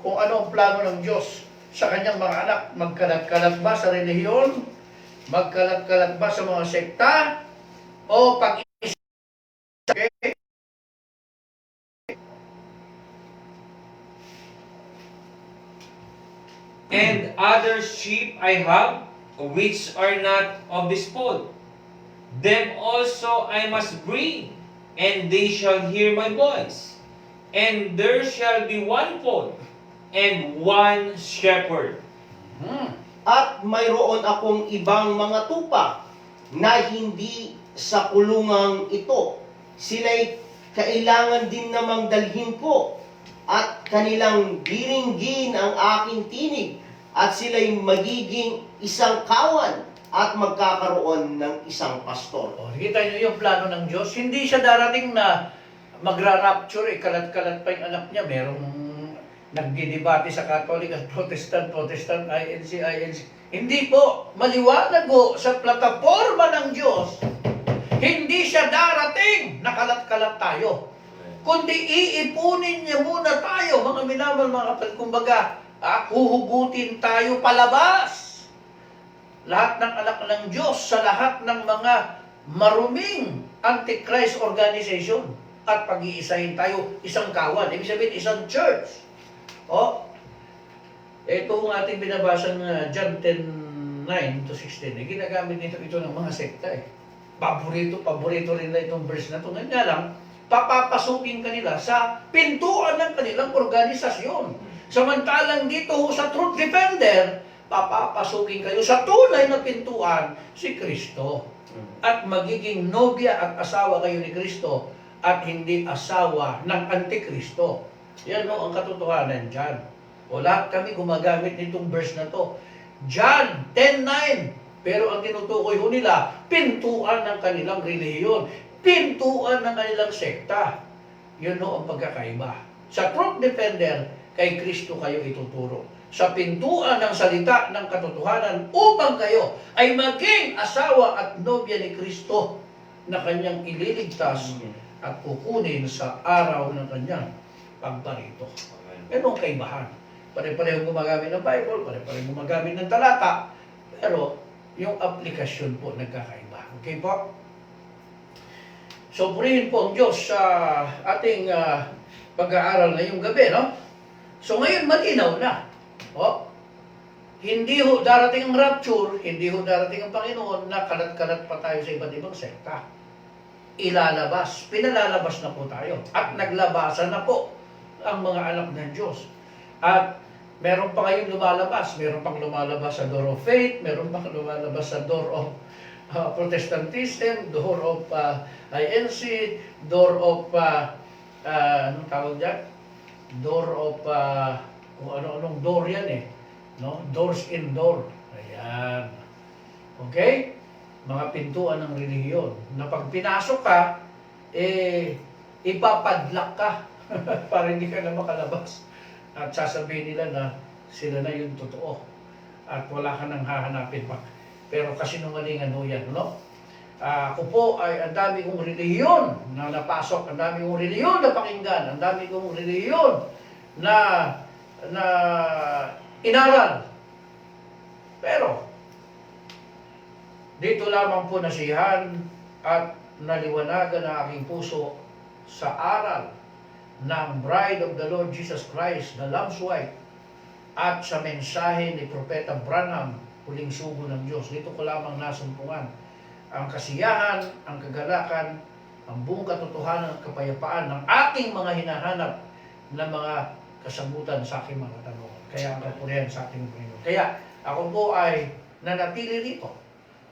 kung ano ang plano ng Diyos sa kanyang mga anak. Magkalat-kalat ba sa relihiyon? Magkalat-kalat ba sa mga sekta? O pag-isa? Okay? And other sheep I have, which are not of this fold. Them also I must bring, and they shall hear my voice. And there shall be one fold, and one shepherd. At mayroon akong ibang mga tupa na hindi sa kulungang ito. Sila'y kailangan din namang dalhin ko, at kanilang biringgin ang aking tinig, at sila'y magiging isang kawan at magkakaroon ng isang pastor. Kita niyo yung plano ng Diyos. Hindi siya darating na magra-rapture, kalat-kalat pa yung anak niya. Merong nagdidebate sa Catholic at Protestant, INC. Hindi po, maliwanag po sa plataforma ng Diyos, hindi siya darating na kalat-kalat tayo. Kundi iipunin niya muna tayo, mga minamahal, mga kapatid. Kumbaga, huhugutin tayo palabas. Lahat ng anak ng Diyos sa lahat ng mga maruming Antichrist organization, at pag-iisahin tayo isang kawan. Ibig sabihin, isang church. Ito ang ating binabasa ng John 10:9-16. Ginagamit ito ng mga sekta. Paborito rin na itong verse na ito. Ngayon nga lang, papapasukin kanila sa pintuan ng kanilang organisasyon. Samantalang dito sa Truth Defender, papapasukin kayo sa tunay na pintuan, si Kristo. At magiging nobya at asawa kayo ni Kristo, at hindi asawa ng Antikristo. Yan ang katotohanan dyan. Lahat kami gumagamit nitong verse na to. John 10:9. Pero ang tinutukoy nila, pintuan ng kanilang relihiyon. Pintuan ng kanilang sekta. Yun ang pagkakaiba. Sa Truth Defender, kay Kristo kayo ituturo. Sa pintuan ng salita ng katotohanan, upang kayo ay maging asawa at nobya ni Kristo na kanyang ililigtas at kukunin sa araw ng kanyang pagparito. Yan ang kaibahan. Pare-parehong gumagamit ng Bible, pare-parehong gumagamit ng talata, pero yung aplikasyon po nagkakaiba. Okay po? So, purihin po ang Diyos sa ating pag-aaral ngayong gabi, So, ngayon malinaw na. Hindi ho darating ang rapture, hindi ho darating ang Panginoon na kalat-kalat pa tayo sa iba't ibang sekta. ilalabas. Pinalalabas na po tayo. At naglabasan na po ang mga anak ng Diyos. At meron pa kayong lumalabas. Meron pang lumalabas sa door of faith. Meron pang lumalabas sa door of Protestantism, door of INC, door of, anong tawag dyan? Door of, kung ano-anong door yan eh. No? Doors in door. Ayan. Okay? Mga pintuan ng relihiyon. Na pag pinasok ka, ipapadlock ka para hindi ka na makalabas. At sasabihin nila na sila na yung totoo. At wala ka nang hahanapin pa. Pero kasinungalingan ho yan, no? Ako po ay ang dami kong relihiyon na napasok, ang dami kong relihiyon na pakinggan, ang dami kong relihiyon na inaral. Pero, dito lamang po nasihan at naliwanagan ang aking puso sa aral ng Bride of the Lord Jesus Christ, the Lamb's Wife, at sa mensahe ni Propeta Branham, huling sugo ng Diyos. Dito ko lamang nasumpungan ang kasiyahan, ang kagalakan, ang buong katotohanan at kapayapaan ng aking mga hinahanap na mga kasagutan sa aking mga tanong. Kaya ang kapurihan sa ating Panginoon. Kaya ako po ay nanatili rito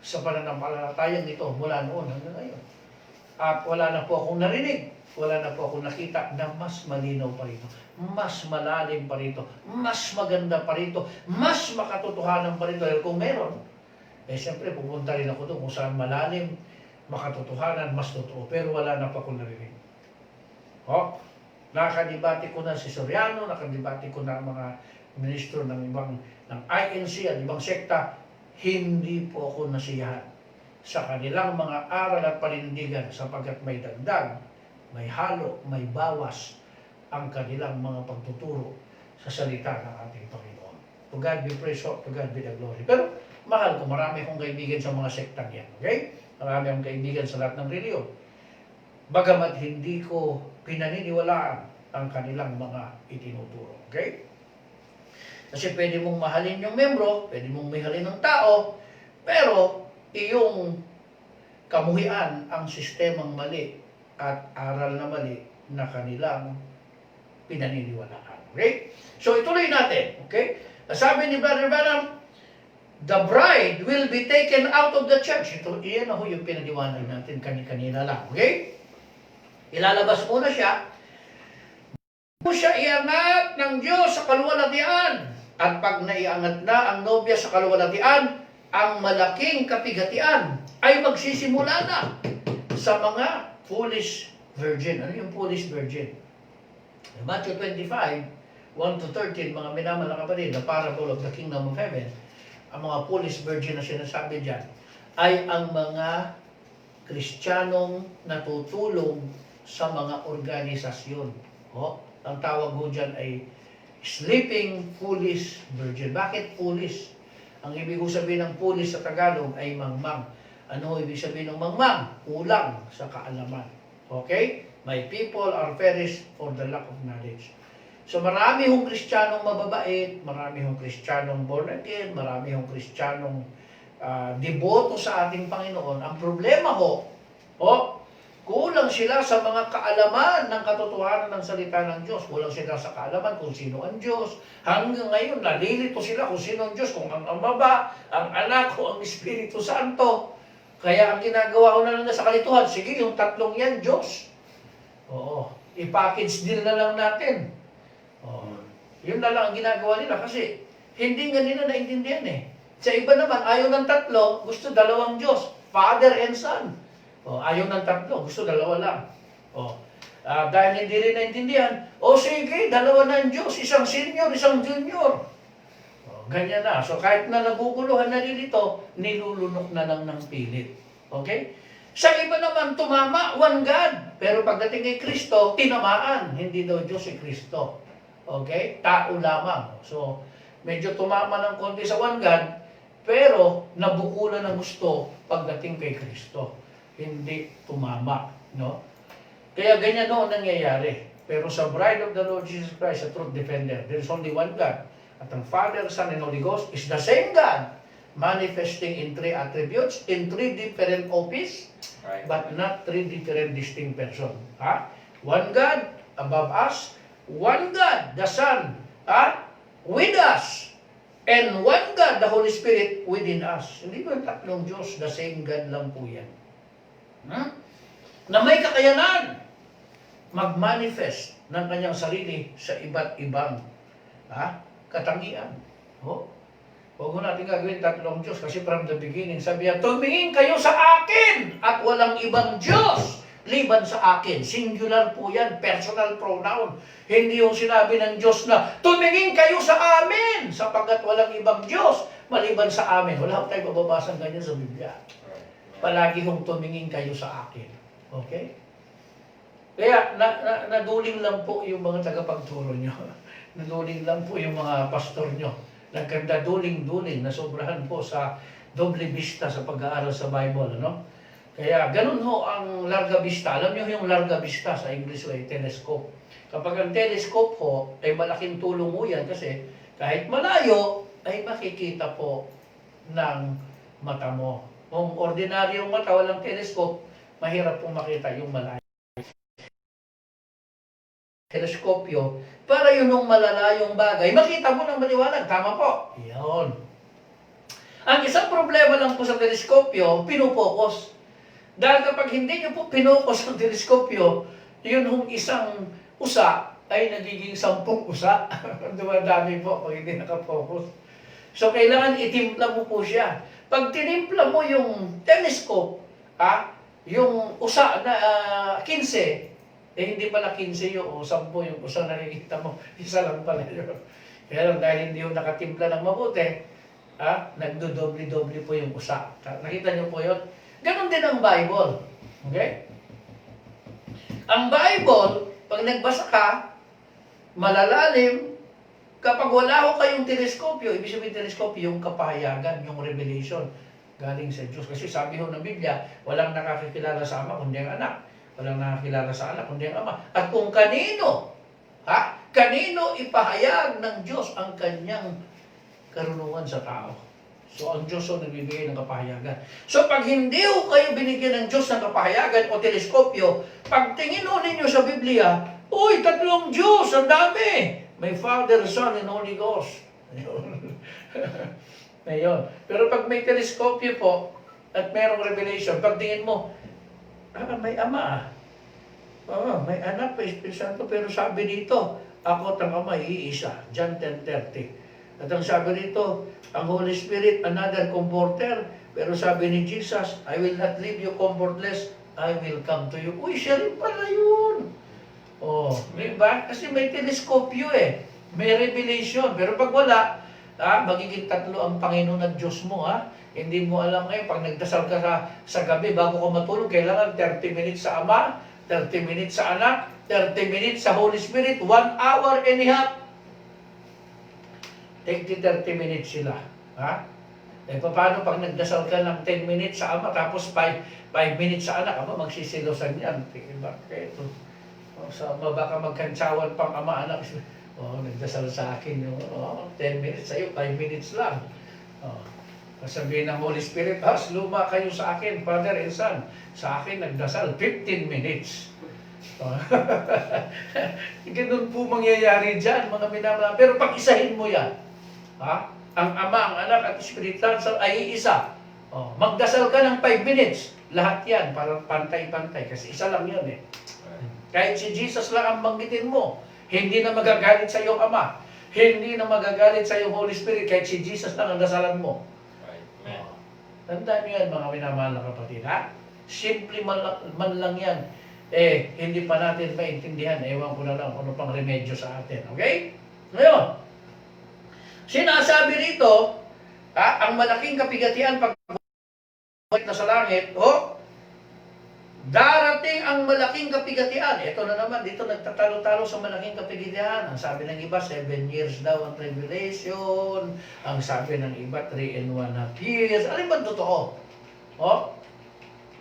sa pananampalatayang ito mula noon hanggang ngayon. At wala na po akong narinig, wala na po akong nakita na mas malinaw pa rito, mas malalim pa rito, mas maganda pa rito, mas makatotohanan pa rito. Dahil kung meron, siyempre pupunta rin ako doon kung saan malalim, makatotohanan, mas totoo. Pero wala na pa akong narinig. Nakadibati ko na si Soriano, nakadibati ko na mga ministro ng INC at ibang sekta. Hindi po ako nasiyahan sa kanilang mga aral at panindigan sapagkat may dagdag, may halo, may bawas ang kanilang mga pagtuturo sa salita ng ating Panginoon. To God be praise, to God be the glory. Pero mahal ko, marami akong kaibigan sa mga sektang yan. Okay? Marami akong kaibigan sa lahat ng reliyon. Bagamat hindi ko pinaniniwalaan ang kanilang mga itinuturo. Okay? Kasi pwede mong mahalin yung membro, pwede mong mahalin ng tao, pero iyong kamuhian ang sistemang mali at aral na mali na kanilang pinaniniwalaan. Okay? So ituloy natin. Okay? Sabi ni Brother Branham, the bride will be taken out of the church. Ito, iyan ako yung pinaniwanag natin kanina lang. Okay? Ilalabas muna siya. Siya iangat ng Diyos sa kaluwalhatian. At pag naiangat na ang nobya sa kaluwalhatian, ang malaking kapigatian ay magsisimula na sa mga foolish virgin. Ano yung foolish virgin? Matthew 25, 1-13, mga minamahal na kapatid, the parable of the kingdom of heaven, ang mga foolish virgin na sinasabi dyan, ay ang mga Kristiyanong natutulong sa mga organisasyon. Ang tawag mo dyan ay sleeping foolish virgin. Bakit foolish? Ang ibig sabihin ng foolish sa Tagalog ay mangmang. Ano ibig sabihin ng mangmang? Kulang sa kaalaman. Okay? My people are perished for the lack of knowledge. So marami hong Kristiyanong mababait, marami hong Kristiyanong born again, marami hong Kristiyanong deboto sa ating Panginoon. Ang problema kulang sila sa mga kaalaman ng katotohanan ng salita ng Diyos. Kulang sila sa kaalaman kung sino ang Diyos. Hanggang ngayon, nalilito sila kung sino ang Diyos, kung ang Ama ba, ang Anak, o ang Espiritu Santo. Kaya ang ginagawa ko na lang sa kalituhan, sige, yung tatlong yan, Diyos. I-package din na lang natin. Yun na lang ang ginagawa nila kasi hindi nga nila naintindihan eh. Sa iba naman, ayaw ng tatlo, gusto dalawang Diyos, Father and Son. Ayaw ng tatlo, gusto dalawa lang. Dahil hindi rin naintindihan, sige, dalawa na ang Diyos, isang senior, isang junior. Ganyan na. So kahit na naguguluhan na rin ito, nilulunok na lang ng pilit. Okay? Sa iba naman, tumama, one God. Pero pagdating kay Kristo, tinamaan. Hindi daw Diyos si Kristo. Okay? Tao lamang. So, medyo tumama ng konti sa one God, pero nabukulan ng gusto pagdating kay Kristo. Hindi tumama, no? Kaya ganyan noon nangyayari. Pero sa Bride of the Lord Jesus Christ, sa Truth Defender, there is only one God. At ang Father, Son, and Holy Ghost is the same God manifesting in three attributes, in three different office, Right. but not three different distinct person. Ha? One God above us, one God, the Son, with us, and one God, the Holy Spirit, within us. Hindi ba yung tatlong Diyos, the same God lang po yan? Na may kakayanan mag-manifest ng kanyang sarili sa iba't ibang katangian. Huwag mo natin gagawin tatlong Diyos kasi from the beginning, sabi niya, tumingin kayo sa akin at walang ibang Diyos liban sa akin. Singular po yan, personal pronoun. Hindi yung sinabi ng Diyos na, tumingin kayo sa amin sapagkat walang ibang Diyos maliban sa amin. Wala ko tayo mababasang ganyan sa Biblia. Palagi kong tumingin kayo sa akin. Okay? Kaya naduling lang po yung mga tagapagturo nyo. Naduling lang po yung mga pastor nyo. Nagkanda duling-duling na sobrahan po sa doble vista sa pag-aaral sa Bible. Ano? Kaya ganun ho ang larga vista. Alam nyo yung larga vista sa English ay telescope. Kapag ang telescope ho ay malaking tulong ho yan kasi kahit malayo ay makikita po ng mata mo. Kung ordinaryong mata, walang telescope, mahirap pong makita yung malayo. Teleskopyo, para yun yung malalayong bagay, makita mo ng maliwanag. Tama po. Yun. Ang isang problema lang po sa teleskopyo, pinupokus. Dahil kapag hindi nyo po pinukus ang teleskopyo, yun yung isang usa ay nagiging 10 usa. Dumadami po pag hindi nakapokus. So, kailangan itimpla mo po siya. Pag tinimpla mo yung telescope, yung usa na 15, hindi pala 15 yun, o 10 yung usang nakikita mo, isa lang pala yun. Kaya lang dahil hindi yung nakatimpla ng mabuti, nagdo-doble-doble po yung usa. Nakita niyo po yun? Ganon din ang Bible. Okay? Ang Bible, pag nagbasa ka, malalalim, kapag wala ko kayong teleskopyo, ibig sabihin teleskopyo, yung kapahayagan, yung revelation, galing sa Diyos. Kasi sabi ho ng Biblia, walang nakakikilala sa Ama kundi ang anak. Walang nakakilala sa anak kundi ang Ama. At kung kanino, kanino ipahayag ng Diyos ang kanyang karunungan sa tao. So, ang Diyos ho nagbibigay ng kapahayagan. So, pag hindi ho kayo binigyan ng Diyos ng kapahayagan o teleskopyo, pag tingin ho ninyo sa Biblia, uy, tatlong Diyos, ang dami! May Father, Son, and Holy Ghost. Ayun. Pero pag may teleskopyo po, at merong revelation, pag tingin mo, may Ama. May anak pa, Espiritu Santo, pero sabi dito, ako at ang Ama, iisa. John 10:30. At ang sabi dito, ang Holy Spirit, another comforter. Pero sabi ni Jesus, I will not leave you comfortless, I will come to you. Uy, siya rin pala yun. Diba? Kasi may teleskopyo may revelation. Pero pag wala, magiging tatlo ang Panginoon at Diyos mo, Hindi mo alam ngayon, pag nagdasal ka sa gabi, bago ka matulog, kailangan 30 minutes sa Ama, 30 minutes sa Anak, 30 minutes sa Holy Spirit, 1 hour and a half. Take 30 minutes sila. Paano pag nagdasal ka ng 10 minutes sa Ama, tapos 5 minutes sa Anak, magsisilosan yan. Bakit ito? Sa baka magkantsawan pang Ama, Anak. Nagdasal sa akin yung 10 minutes sa'yo, 5 minutes lang. Sabihin ng Holy Spirit, luma kayo sa akin, Father and Son. Sa akin, nagdasal 15 minutes. Ganun po mangyayari dyan, mga minamahal. Pero pag-isahin mo yan, ang Ama, ang Anak at Espiritu Santo ay isa. Magdasal ka ng 5 minutes. Lahat yan, parang pantay-pantay. Kasi isa lang yun Kahit si Jesus lang ang banggitin mo, hindi na magagalit sa iyong Ama. Hindi na magagalit sa iyong Holy Spirit kahit si Jesus lang ang dasalan mo. Tandaan nyo yan, mga minamahal na kapatid, Simple man lang yan. Hindi pa natin maintindihan. Ewan ko na lang kung ano pang remedyo sa atin. Okay? Ngayon, sinasabi rito, ang malaking kapigatian pag na sa langit, darating ang malaking kapigatian. Ito na naman, dito nagtatalo-talo sa malaking kapigatian. Ang sabi ng iba, 7 years daw ang tribulation. Ang sabi ng iba, 3 and 1/2 years. Ano ba totoo?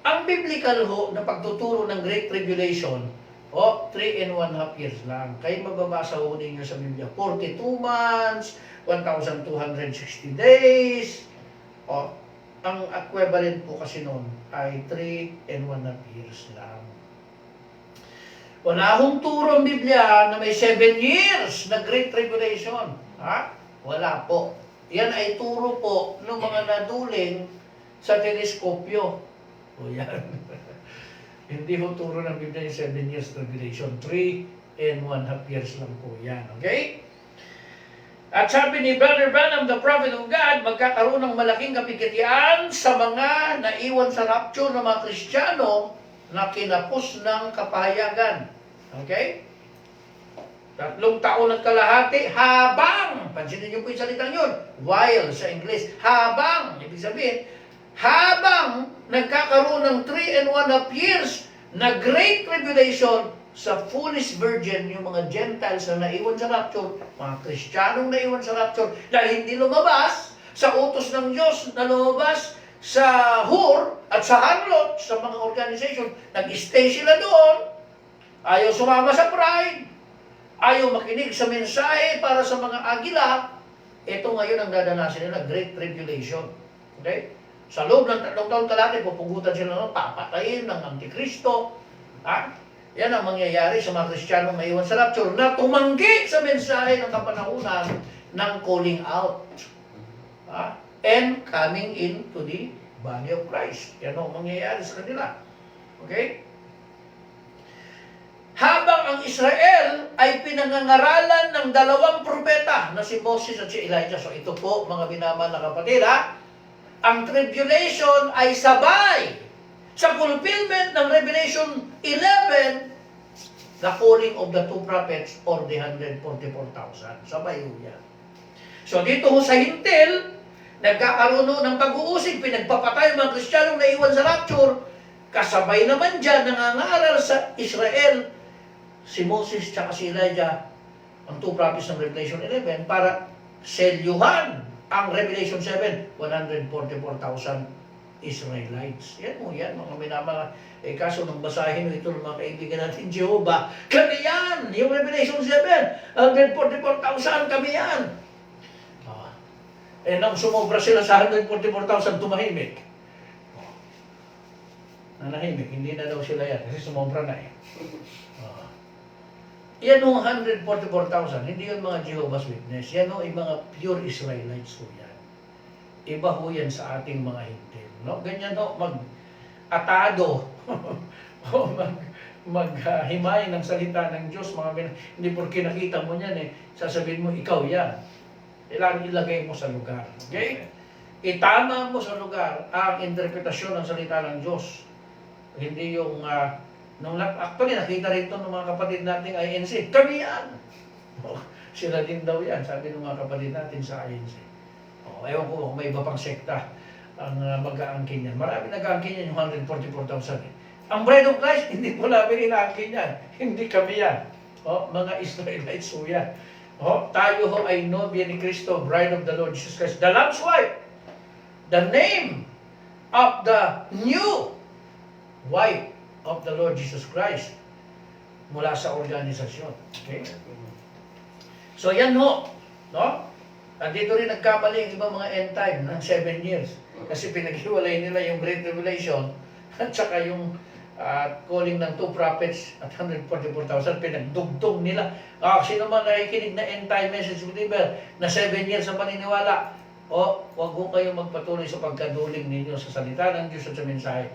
Ang biblical na pagtuturo ng Great Tribulation, 3 and 1/2 years lang. Kayo mababasa ho ninyo sa Biblia, 42 months, 1,260 days. O, ang equivalent po kasi noon ay 3.5 years lang. Wala akong turo ang Biblia na may 7 years na Great Tribulation. Ha? Wala po. Yan ay turo po ng mga naduling sa teleskopyo. O yan. Hindi ho turo ng Biblia yung 7 years tribulation. 3.5 years lang po yan. Okay? At sabi ni Brother Branham, the prophet of God, magkakaroon ng malaking kapigatian sa mga naiwan sa rapture ng mga Kristiyano na kinapos ng kapahayagan. Okay? 3 taon at kalahati habang, pansinin niyo po yung salitang yun, while sa English, habang, ibig sabihin, habang nagkakaroon ng 3.5 years na Great Tribulation sa foolish virgin, yung mga Gentiles na naiwan sa rapture, mga Kristiyanong naiwan sa rapture, dahil hindi lumabas sa utos ng Diyos na lumabas sa HUR at sa Hanlot, sa mga organization, nag-stay sila doon, ayaw sumama sa pride, ayaw makinig sa mensahe para sa mga agila, ito ngayon ang dadanasin nila, Great Tribulation. Okay? Sa loob ng 3 taon kalahati, pupugutan sila ng papatayin ng Antikristo. Ha? Yan ang mangyayari sa mga Kristiyanong maiwan sa rapture na tumanggi sa mensahe ng kapanahunan ng calling out. Ha? And coming into the body of Christ. Yan ang mangyayari sa kanila. Okay? Habang ang Israel ay pinangangaralan ng 2 propeta na si Moses at si Elijah. So ito po mga minamahal na kapatid, ha? Ang tribulation ay sabay sa fulfillment ng Revelation 11, the calling of the 2 prophets or the 144,000. Sabay ho yan. So dito ho sa hintil, nagkakaroon ng pag-uusig, pinagpapatay ang mga Kristiyanong na iwan sa rapture. Kasabay naman dyan, nangangaral sa Israel, si Moses at si Elijah, ang 2 prophets ng Revelation 11, para selyuhan ang Revelation 7, 144,000 Israelites. Yan mo yan, mga minamahal. Kaso nang basahin ito ng mga kaibigan natin, Jehovah, kami yan! Yung Revelation 7, 144,000, kami yan! Nang sumobra sila sa 144,000, tumahimik. Nanahimik, hindi na daw sila yan, kasi sumobra na eh. Yan yung 144,000, hindi yung mga Jehovah's Witness. Yan yung mga pure Israelites po yan. Iba ho yan sa ating mga hintil. No? Ganyan ho, mag-atado, o maghimay ng salita ng Diyos. Hindi porke nakita mo yan eh, sasabihin mo, ikaw yan. Kailangan ilagay mo sa lugar. Okay? Itama mo sa lugar ang interpretasyon ng salita ng Diyos. Hindi yung... actually, nakita rin ito ng mga kapatid nating INC. Kami yan! Sila din daw yan, sabi ng mga kapatid natin sa INC. Ewan ko kung may iba pang sekta ang mag-aangkin yan. Marami nag-aangkin yan yung 144,000. Ang Bride of Christ, hindi po namin inaangkin yan. Hindi kami yan. Mga Israelites po yan. Tayo ho ay nobya ni Cristo, Bride of the Lord Jesus Christ. The Lamb's wife. The name of the new wife of the Lord Jesus Christ mula sa organisasyon. Okay? So yan ho, no? At dito rin nagkamali yung ibang mga end time ng 7 years. Kasi pinaghiwalay nila yung Great Revelation at saka yung calling ng 2 prophets at 144,000, pinagdugtong nila. Sino man nakikinig na end time message believer na 7 years ang paniniwala, wag ho kayong magpatuloy sa pagkaduling ninyo sa salita ng Diyos at sa mensahe.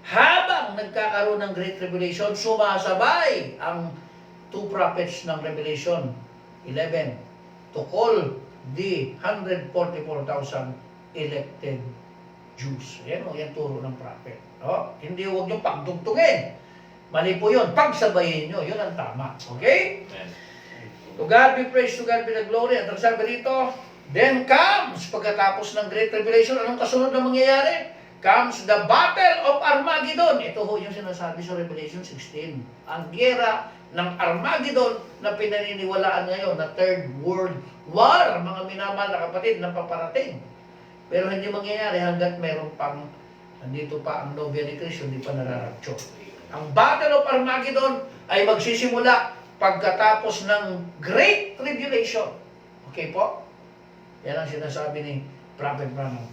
Habang nagkakaroon ng Great Tribulation, sumasabay ang 2 prophets ng Revelation 11 to call the 144,000 elected Jews. Yan yan turo ng prophet. Hindi huwag nyo pagdugtungin. Mali po yun. Pagsabayin nyo. Yun ang tama. Okay? To God be praise, to God be the glory. At ang sabi rito, then comes, pagkatapos ng Great Tribulation, anong kasunod na mangyayari? Comes the Battle of Armageddon. Ito ho yung sinasabi sa Revelation 16. Ang gera ng Armageddon na pinaniniwalaan ngayon na Third World War, mga minamahal na kapatid, na paparating. Pero hindi mangyayari hanggat meron pang, nandito pa ang nobya ni Cristo, hindi pa nararapture. Ang Battle of Armageddon ay magsisimula pagkatapos ng Great Tribulation. Okay po? Yan ang sinasabi ni Prophet Branham.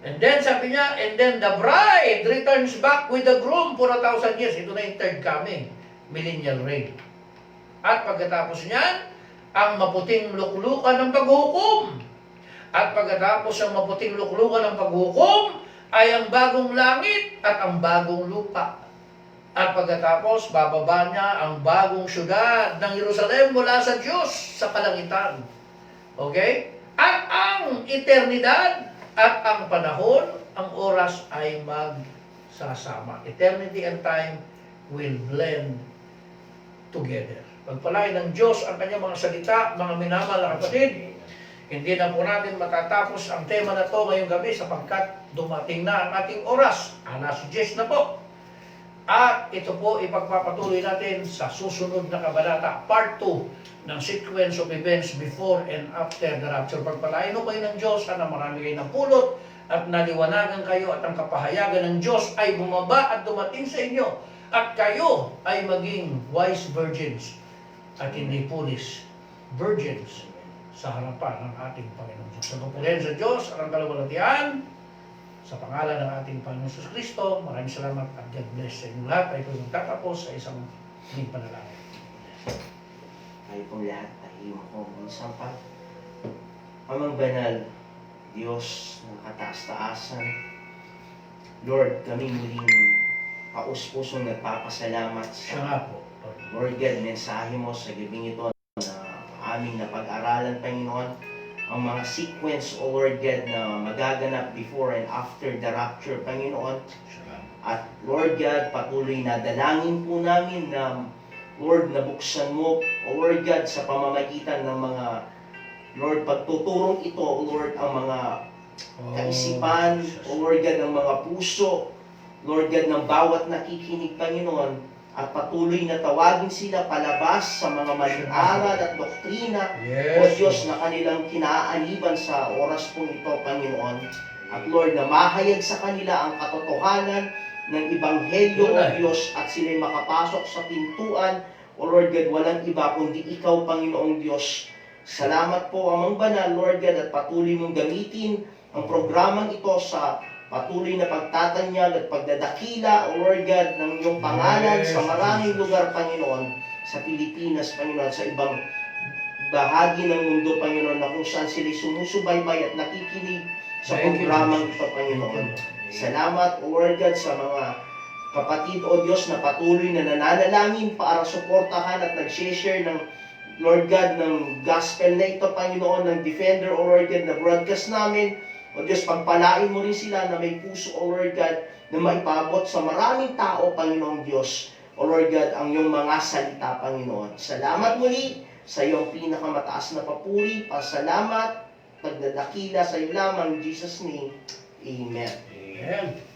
And then sabi niya, and then the bride returns back with the groom for 1,000 years. Ito na yung third coming, millennial reign. At pagkatapos niyan, ang maputing luklukan ng paghukom. At pagkatapos ang maputing luklukan ng paghukom, ay ang bagong langit at ang bagong lupa. At pagkatapos, bababa niya ang bagong syudad ng Jerusalem mula sa Diyos sa kalangitan. Okay? At ang eternidad at ang panahon, ang oras ay magsasama. Eternity and time will blend together. Pagpalain ng Diyos ang kanyang mga salita, mga minamahal na kapatid, hindi na po natin matatapos ang tema na to ngayong gabi sapagkat dumating na ang ating oras. Alas 10 na po. At ito po ipagpapatuloy natin sa susunod na kabanata, part 2 ng sequence of events before and after the rapture. Pagpalain mo kayo ng Diyos, sana marami kayo ng pulot at naliwanagan kayo at ang kapahayagan ng Diyos ay bumaba at dumating sa inyo. At kayo ay maging wise virgins at hindi foolish virgins sa harapan ng ating Panginoon Diyos. Sa pagpalain sa Diyos, ang kalawalatian, sa pangalan ng ating Panginoon Jesus Kristo, maraming salamat at God bless sa inyo lahat. Ay po magtatapos sa isang huling panalangin. Tayo pong lahat, tahimik ko ang sampat. Amang banal, Diyos ng kataas-taasan, Lord, kami muling paus-pusong nagpapasalamat Siya sa nga po. Lord God, mensahe mo sa gabing ito na aming napag-aralan, Panginoon, ang mga sequence, O Lord God, na magaganap before and after the rapture, Panginoon. At Lord God, patuloy na dalangin po namin na Lord, nabuksan mo, O Lord God, sa pamamagitan ng mga Lord, pagtuturong ito, O Lord, ang mga kaisipan, O Lord God, ng mga puso, Lord God, ng bawat nakikinig, Panginoon, at patuloy na tawagin sila palabas sa mga maling aral at doktrina, O Diyos, na kanilang kinaaniban sa oras pong ito, Panginoon. At Lord, na mahayag sa kanila ang katotohanan ng Ebanghelyo, O Diyos, at sila'y makapasok sa pintuan, O Lord God, walang iba kundi Ikaw, Panginoong Diyos. Salamat po, Amang Banal, Lord God, at patuloy mong gamitin ang programang ito sa patuloy na pagtatanyag at pagdadakila, O Lord God, ng iyong pangalan sa maraming lugar, Panginoon, sa Pilipinas, Panginoon, sa ibang bahagi ng mundo, Panginoon, na kung saan sila'y sumusubaybay at nakikinig sa programang ito, Panginoon. Salamat, O Lord God, sa mga kapatid, O Diyos, na patuloy na nananalangin para suportahan at nag-share ng Lord God, ng gospel na ito, Panginoon, ng Defender, O Lord God, na broadcast namin. O Diyos, pagpalain mo rin sila na may puso, O Lord God, na maipabot sa maraming tao, Panginoong Diyos, O Lord God, ang iyong mga salita, Panginoon. Salamat muli sa iyong pinakamataas na papuri, pasalamat, pagdadakila sa iyo lamang, in Jesus' name, Amen. Amen.